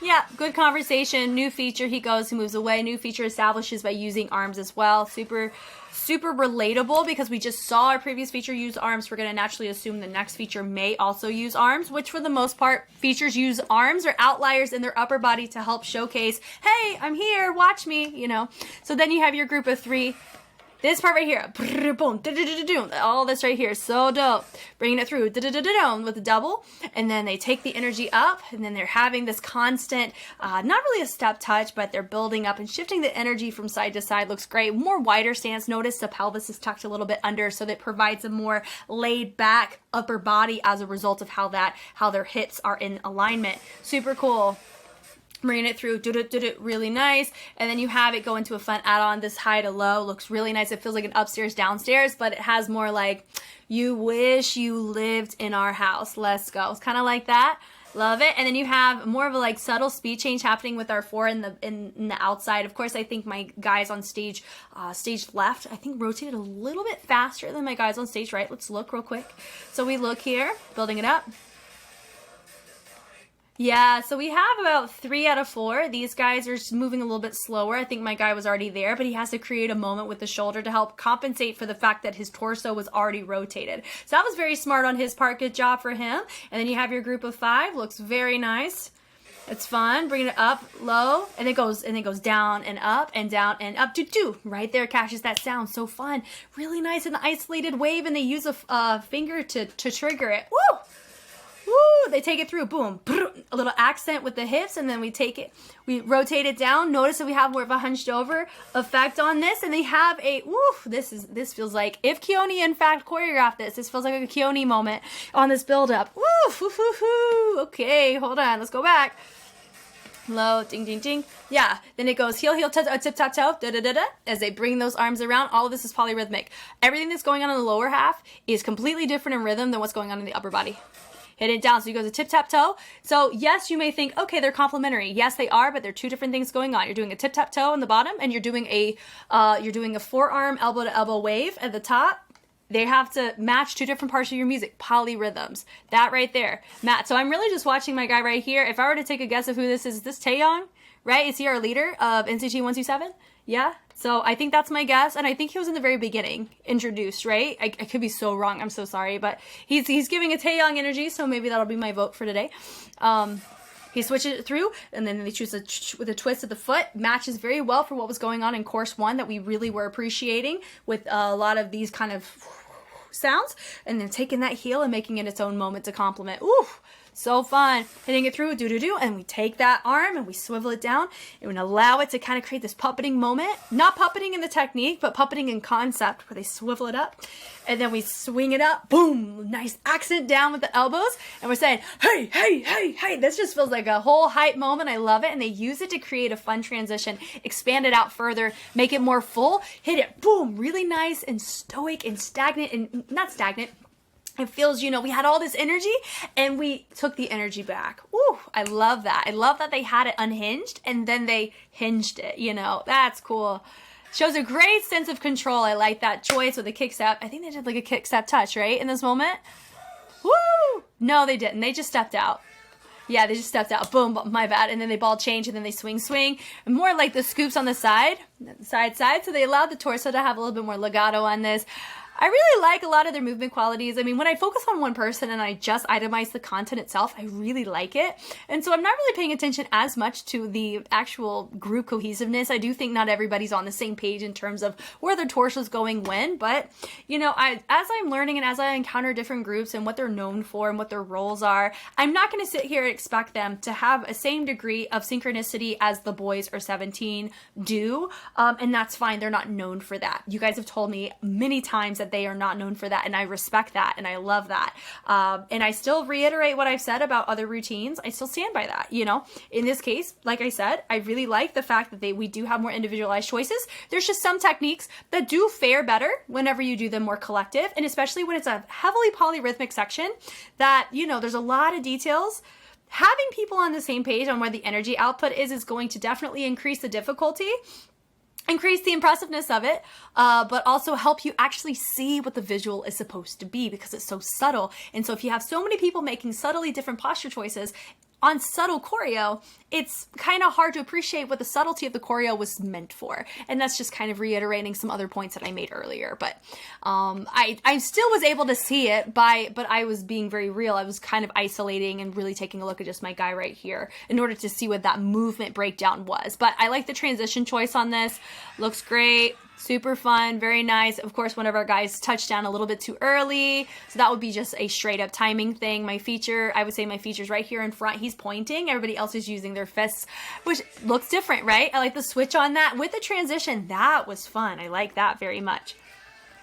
Yeah, good conversation. New feature, he goes, he moves away. New feature establishes by using arms as well. Super relatable because we just saw our previous feature use arms. We're going to naturally assume the next feature may also use arms, which for the most part, features use arms or outliers in their upper body to help showcase, hey, I'm here, watch me, you know. So then you have your group of 3. This part right here, boom, all this right here, so dope. Bringing it through, with the double, and then they take the energy up, and then they're having this constant, not really a step touch, but they're building up and shifting the energy from side to side. Looks great. More wider stance. Notice the pelvis is tucked a little bit under, so that provides a more laid back upper body as a result of how their hips are in alignment. Super cool. Bringing it through, really nice. And then you have it go into a fun add-on. This high to low looks really nice. It feels like an upstairs, downstairs, but it has more like, you wish you lived in our house. Let's go. It's kind of like that. Love it. And then you have more of a like subtle speed change happening with our 4 in the outside. Of course, I think my guys on stage left, I think rotated a little bit faster than my guys on stage right. Let's look real quick. So we look here, building it up. Yeah, so we have about 3 out of 4. These guys are just moving a little bit slower. I think my guy was already there, but he has to create a moment with the shoulder to help compensate for the fact that his torso was already rotated. So that was very smart on his part. Good job for him. And then you have your group of 5. Looks very nice. It's fun. Bringing it up low, and it goes down and up and down and up to 2. Right there catches that sound. So fun. Really nice and isolated wave, and they use a finger to trigger it. Woo! Woo! They take it through, boom, a little accent with the hips, and then we rotate it down. Notice that we have more of a hunched over effect on this, and they have a, woo, this feels like, if Keone in fact choreographed this feels like a Keone moment on this build up. Woo, hoo, hoo, hoo. Okay, hold on, let's go back. Low, ding, ding, ding. Yeah, then it goes heel, heel, tip, tap, toe, da-da-da-da. As they bring those arms around, all of this is polyrhythmic. Everything that's going on in the lower half is completely different in rhythm than what's going on in the upper body. Hit it down. So you go to tip, tap, toe. So yes, you may think, okay, they're complementary. Yes, they are, but they're 2 different things going on. You're doing a tip, tap, toe on the bottom, and you're doing a forearm elbow to elbow wave at the top. They have to match 2 different parts of your music, polyrhythms. That right there. Matt, so I'm really just watching my guy right here. If I were to take a guess of who this is this Taeyong, right? Is he our leader of NCT 127? Yeah? So I think that's my guess, and I think he was in the very beginning, introduced, right? I could be so wrong, I'm so sorry, but he's giving a Taeyong energy, so maybe that'll be my vote for today. He switches it through, and then they choose with a twist of the foot. Matches very well for what was going on in course 1 that we really were appreciating with a lot of these kind of sounds, and then taking that heel and making it its own moment to complement. Ooh! So fun. Hitting it through, do-do-do, and we take that arm and we swivel it down and we allow it to kind of create this puppeting moment. Not puppeting in the technique, but puppeting in concept where they swivel it up and then we swing it up. Boom! Nice accent down with the elbows. And we're saying, hey, hey, hey, hey. This just feels like a whole hype moment. I love it. And they use it to create a fun transition, expand it out further, make it more full. Hit it. Boom! Really nice and stoic and stagnant and not stagnant. It feels, you know, we had all this energy and we took the energy back. Woo, I love that. I love that they had it unhinged and then they hinged it, you know. That's cool. Shows a great sense of control. I like that choice with a kick step. I think they did like a kick step touch, right, in this moment? Woo! No, they didn't. They just stepped out. Yeah, they just stepped out. Boom, my bad. And then they ball change and then they swing. And more like the scoops on the side. So they allowed the torso to have a little bit more legato on this. I really like a lot of their movement qualities. I mean, when I focus on one person and I just itemize the content itself, I really like it. And so I'm not really paying attention as much to the actual group cohesiveness. I do think not everybody's on the same page in terms of where their torso's going when, but, you know, as I'm learning and as I encounter different groups and what they're known for and what their roles are, I'm not going to sit here and expect them to have a same degree of synchronicity as the boys or 17 do. And that's fine. They're not known for that. You guys have told me many times that they are not known for that, and I respect that and I love that, and I still reiterate what I've said about other routines. I still stand by that, you know. In this case, like I said, I really like the fact that we do have more individualized choices. There's just some techniques that do fare better whenever you do them more collective, and especially when it's a heavily polyrhythmic section that, you know, there's a lot of details. Having people on the same page on where the energy output is going to definitely increase the difficulty, increase the impressiveness of it, but also help you actually see what the visual is supposed to be because it's so subtle. And so if you have so many people making subtly different posture choices, on subtle choreo, it's kind of hard to appreciate what the subtlety of the choreo was meant for. And that's just kind of reiterating some other points that I made earlier. But I still was able to see it but I was being very real. I was kind of isolating and really taking a look at just my guy right here in order to see what that movement breakdown was. But I like the transition choice on this. Looks great. Super fun, very nice. Of course, one of our guys touched down a little bit too early, so that would be just a straight up timing thing. My feature, I would say my feature's right here in front. He's pointing. Everybody else is using their fists, which looks different, right? I like the switch on that. With the transition, that was fun. I like that very much.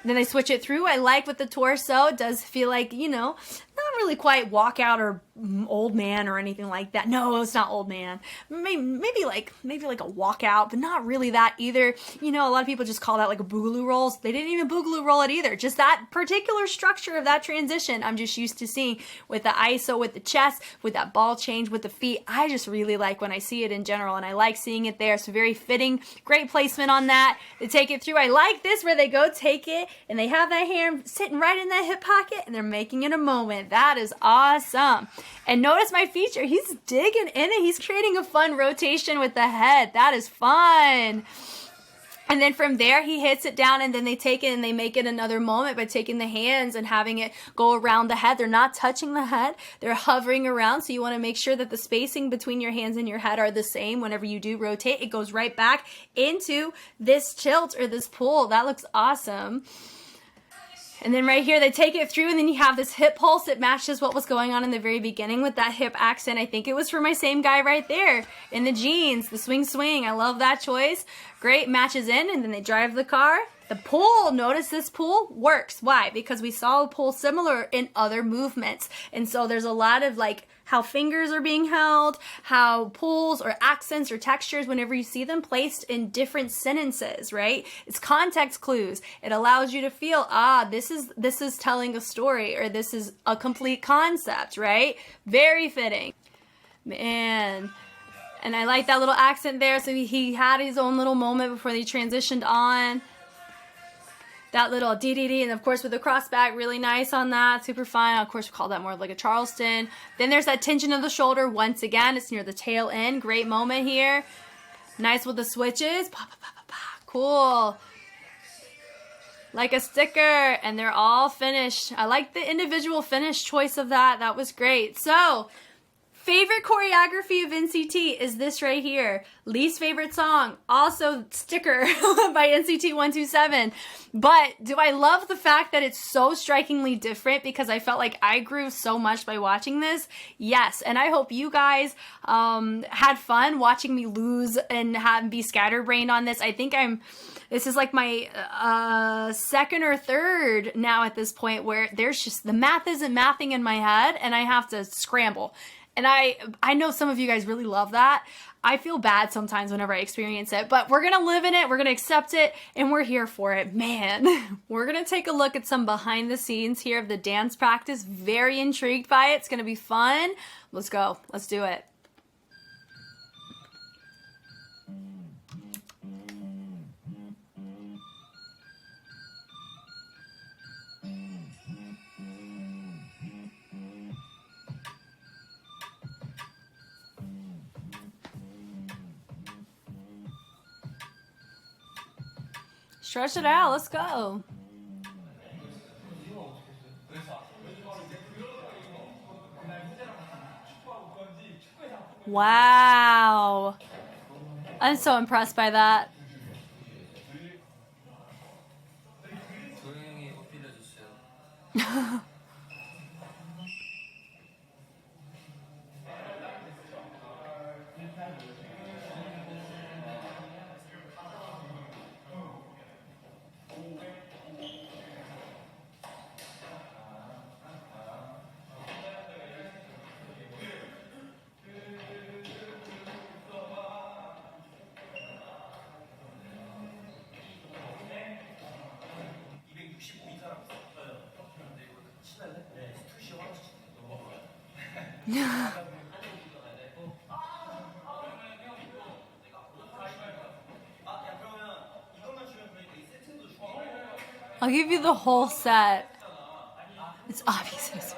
Then they switch it through. I like with the torso. It does feel like, you know, not really quite walkout or old man or anything like that. No, it's not old man. Maybe like a walkout, but not really that either. You know, a lot of people just call that like a boogaloo rolls. They didn't even boogaloo roll it either. Just that particular structure of that transition I'm just used to seeing with the ISO, with the chest, with that ball change, with the feet. I just really like when I see it in general, and I like seeing it there. So very fitting. Great placement on that. They take it through. I like this where they go take it and they have that hand sitting right in that hip pocket and they're making it a moment. That is awesome. And notice my feature, he's digging in it. He's creating a fun rotation with the head. That is fun. And then from there, he hits it down, and then they take it and they make it another moment by taking the hands and having it go around the head. They're not touching the head. They're hovering around. So you want to make sure that the spacing between your hands and your head are the same. Whenever you do rotate, it goes right back into this tilt or this pull. That looks awesome. And then right here, they take it through, and then you have this hip pulse. It matches what was going on in the very beginning with that hip accent. I think it was for my same guy right there in the jeans, the swing swing. I love that choice. Great, matches in, and then they drive the car. The pull, notice this pull works. Why? Because we saw a pull similar in other movements. And so there's a lot of like how fingers are being held, how pulls or accents or textures, whenever you see them placed in different sentences, right? It's context clues. It allows you to feel, this is telling a story, or this is a complete concept, right? Very fitting. Man. And I like that little accent there. So he had his own little moment before they transitioned on. That little dee-dee-dee, and of course with the cross back, really nice on that, super fun. Of course we call that more like a Charleston. Then there's that tension of the shoulder once again. It's near the tail end. Great moment here. Nice with the switches. Pa, pa, pa, pa, pa. Cool. Like a sticker, and they're all finished. I like the individual finish choice of that. That was great. So, favorite choreography of NCT is this right here. Least favorite song, also sticker by NCT 127. But do I love the fact that it's so strikingly different, because I felt like I grew so much by watching this? Yes, and I hope you guys had fun watching me lose and be scatterbrained on this. I think this is like my second or third now at this point, where there's just, the math isn't mathing in my head and I have to scramble. And I know some of you guys really love that. I feel bad sometimes whenever I experience it, but we're going to live in it, we're going to accept it, and we're here for it. Man, we're going to take a look at some behind the scenes here of the dance practice. Very intrigued by it. It's going to be fun. Let's go. Let's do it. Stretch it out. Let's go. Wow. I'm so impressed by that. I'll give you the whole set. It's obvious.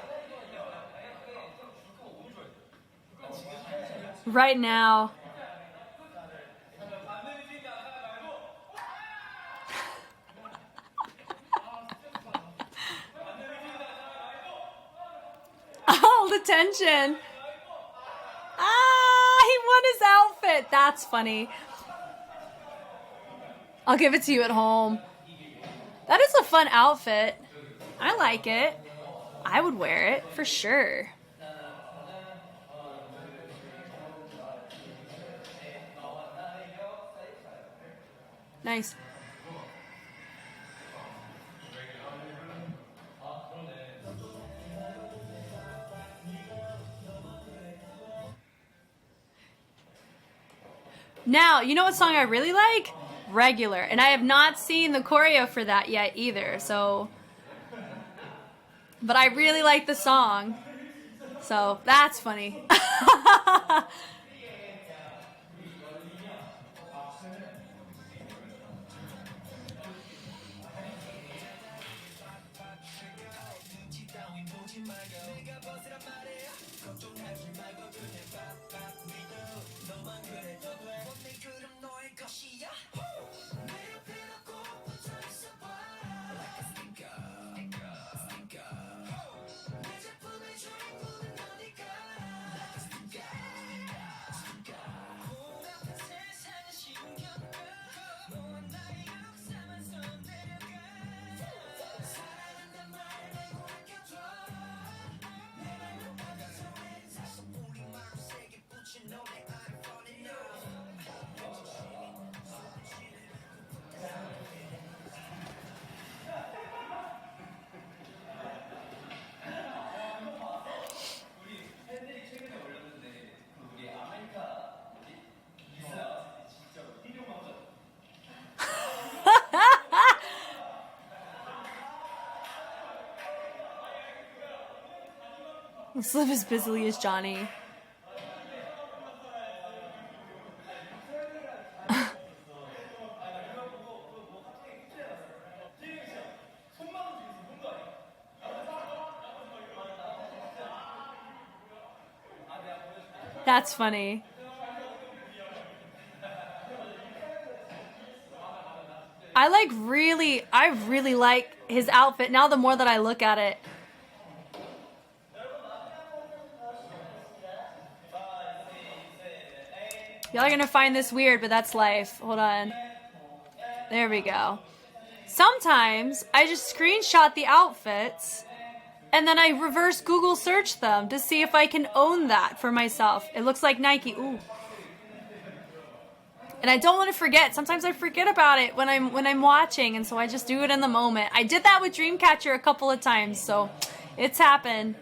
right now. All the tension. Ah, he won his outfit. That's funny. I'll give it to you at home. That is a fun outfit. I like it. I would wear it for sure. Nice. Now, you know what song I really like? Regular. And I have not seen the choreo for that yet either, so... But I really like the song. So, that's funny. Let's live as busily as Johnny. That's funny. I really like his outfit now the more that I look at it. Y'all are gonna find this weird, but that's life. Hold on. There we go. Sometimes I just screenshot the outfits and then I reverse Google search them to see if I can own that for myself. It looks like Nike. Ooh. And I don't want to forget. Sometimes I forget about it when I'm watching, and so I just do it in the moment. I did that with Dreamcatcher a couple of times, so it's happened.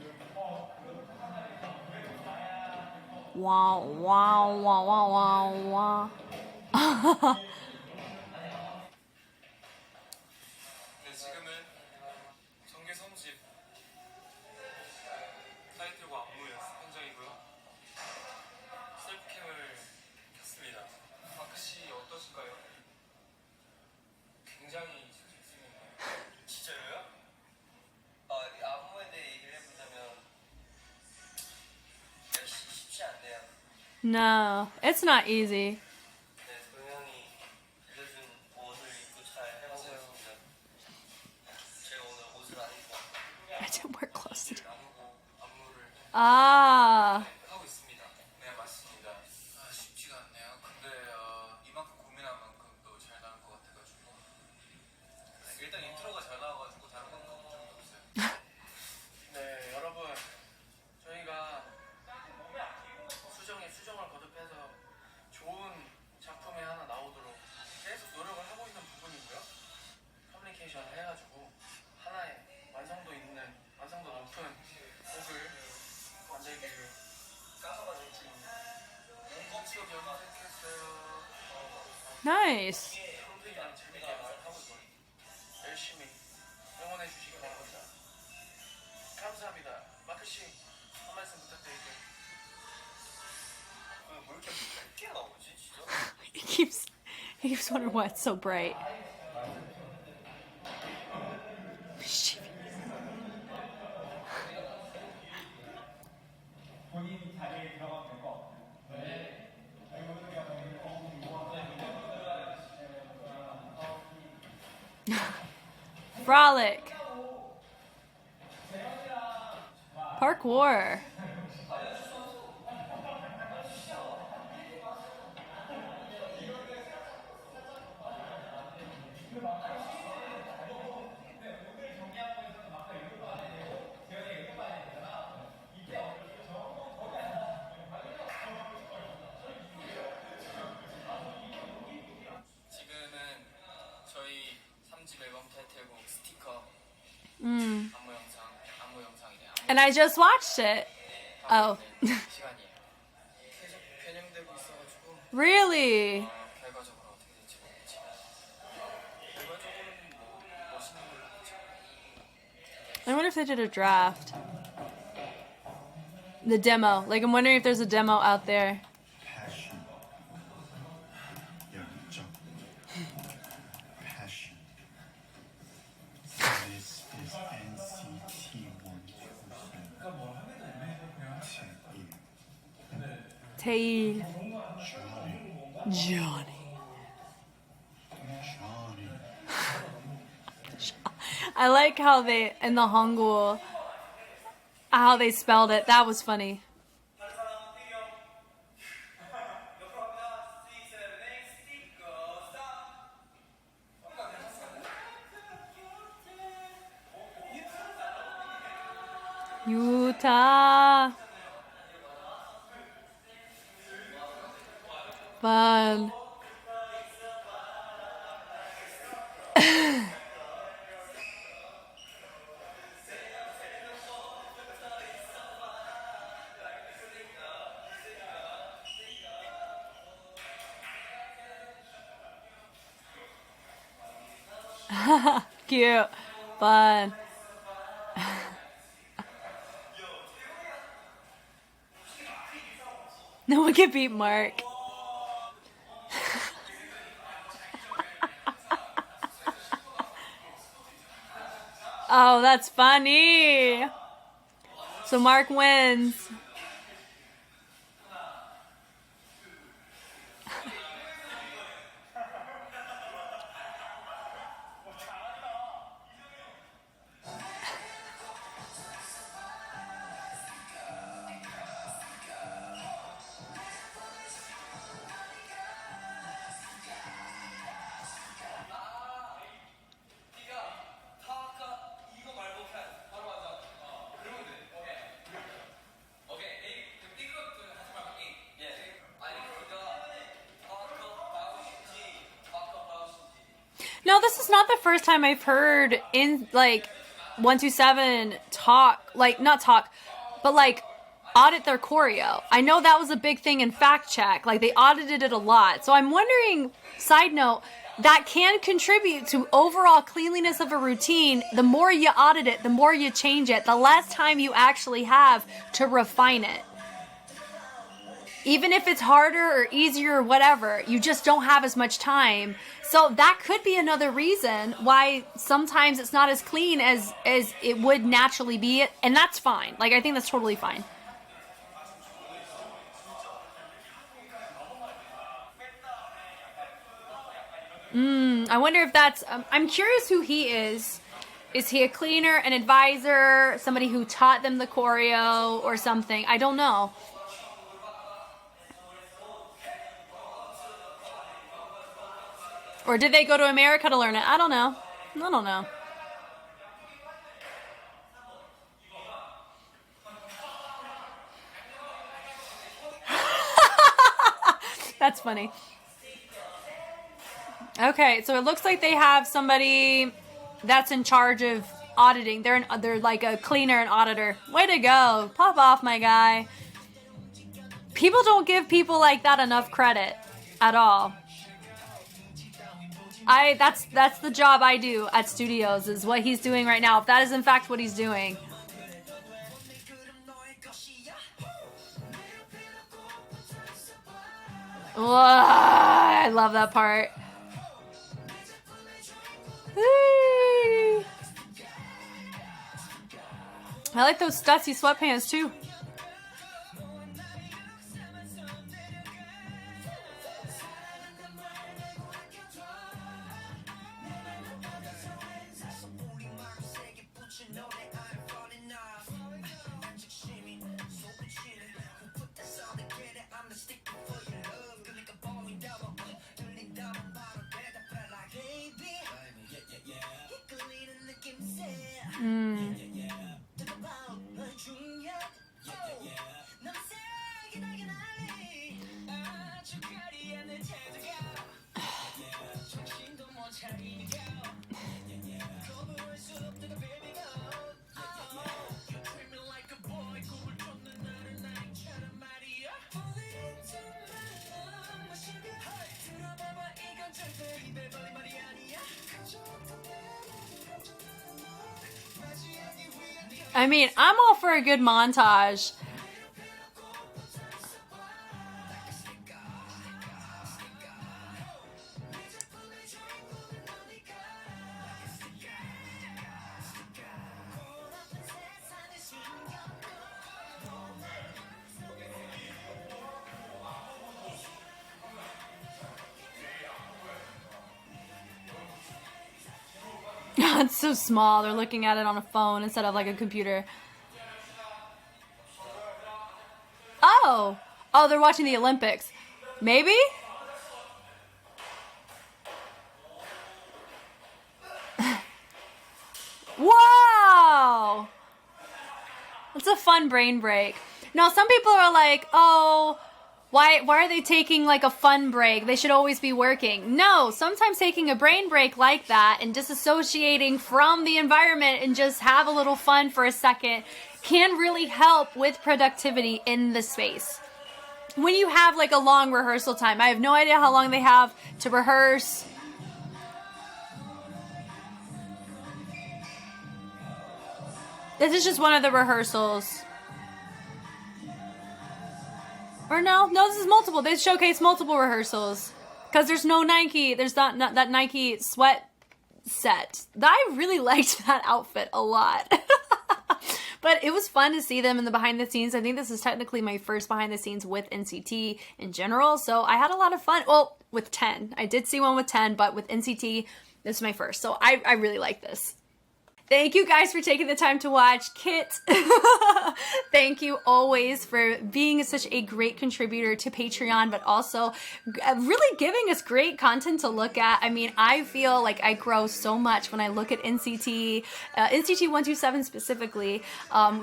Wow, wow, wow, wow, wow, wow. No, it's not easy. I didn't wear clothes today. Ah. Nice. He keeps wondering why it's so bright. Frolic. Parkour. 지금은 저희 3집 앨범 타이틀곡 스티커 안무 영상이네요. And I just watched it. Oh. 시간이에요. 계속 변형되고 있어가지고 Really? 결과적으로 어떻게 될지 모르겠지만 결과적으로는 뭐 멋있는 걸로 보죠. I wonder if they did a draft. The demo. Like, I'm wondering if there's a demo out there. Passion. 열정. Passion. This is NCT 127. Tail. Johnny. Johnny. Johnny. I like how they, in the Hangul, how they spelled it. That was funny. Utah. Fun. Cute. Fun. No one can beat Mark. Oh, that's funny. So Mark wins. No, this is not the first time I've heard in like 127 talk, like not talk, but like audit their choreo. I know that was a big thing in fact check. Like they audited it a lot. So I'm wondering, side note, that can contribute to overall cleanliness of a routine. The more you audit it, the more you change it, the less time you actually have to refine it. Even if it's harder or easier or whatever, you just don't have as much time. So that could be another reason why sometimes it's not as clean as it would naturally be. And that's fine. Like, I think that's totally fine. I wonder if that's... I'm curious who he is. Is he a cleaner, an advisor, somebody who taught them the choreo or something? I don't know. Or did they go to America to learn it? I don't know. I don't know. That's funny. Okay, so it looks like they have somebody that's in charge of auditing. They're like a cleaner and auditor. Way to go. Pop off, my guy. People don't give people like that enough credit at all. That's the job I do at studios, is what he's doing right now. If that is in fact what he's doing. Whoa, I love that part. Whee! I like those Stussy sweatpants too. I mean, I'm all for a good montage. It's so small. They're looking at it on a phone instead of like a computer. Oh. Oh, they're watching the Olympics. Maybe? Wow. It's a fun brain break. Now, some people are like, oh, why are they taking like a fun break? They should always be working. No, sometimes taking a brain break like that and disassociating from the environment and just have a little fun for a second can really help with productivity in the space. When you have like a long rehearsal time, I have no idea how long they have to rehearse. This is just one of the rehearsals. Or no, this is multiple. They showcase multiple rehearsals. Because there's no Nike, there's not that Nike sweat set. I really liked that outfit a lot. But it was fun to see them in the behind the scenes. I think this is technically my first behind the scenes with NCT in general. So I had a lot of fun. Well, with 10. I did see one with 10, but with NCT, this is my first. So I really like this. Thank you guys for taking the time to watch. Kit, thank you always for being such a great contributor to Patreon, but also really giving us great content to look at. I mean, I feel like I grow so much when I look at NCT, NCT 127 specifically,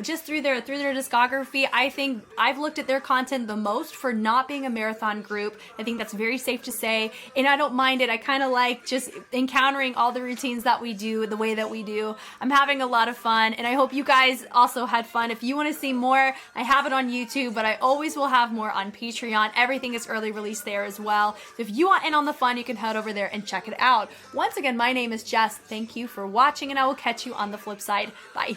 just through their discography. I think I've looked at their content the most for not being a marathon group. I think that's very safe to say, and I don't mind it. I kind of like just encountering all the routines that we do the way that we do. I'm having a lot of fun, and I hope you guys also had fun. If you want to see more, I have it on YouTube, but I always will have more on Patreon. Everything is early release there as well. So if you want in on the fun, you can head over there and check it out. Once again, my name is Jess. Thank you for watching, and I will catch you on the flip side. Bye.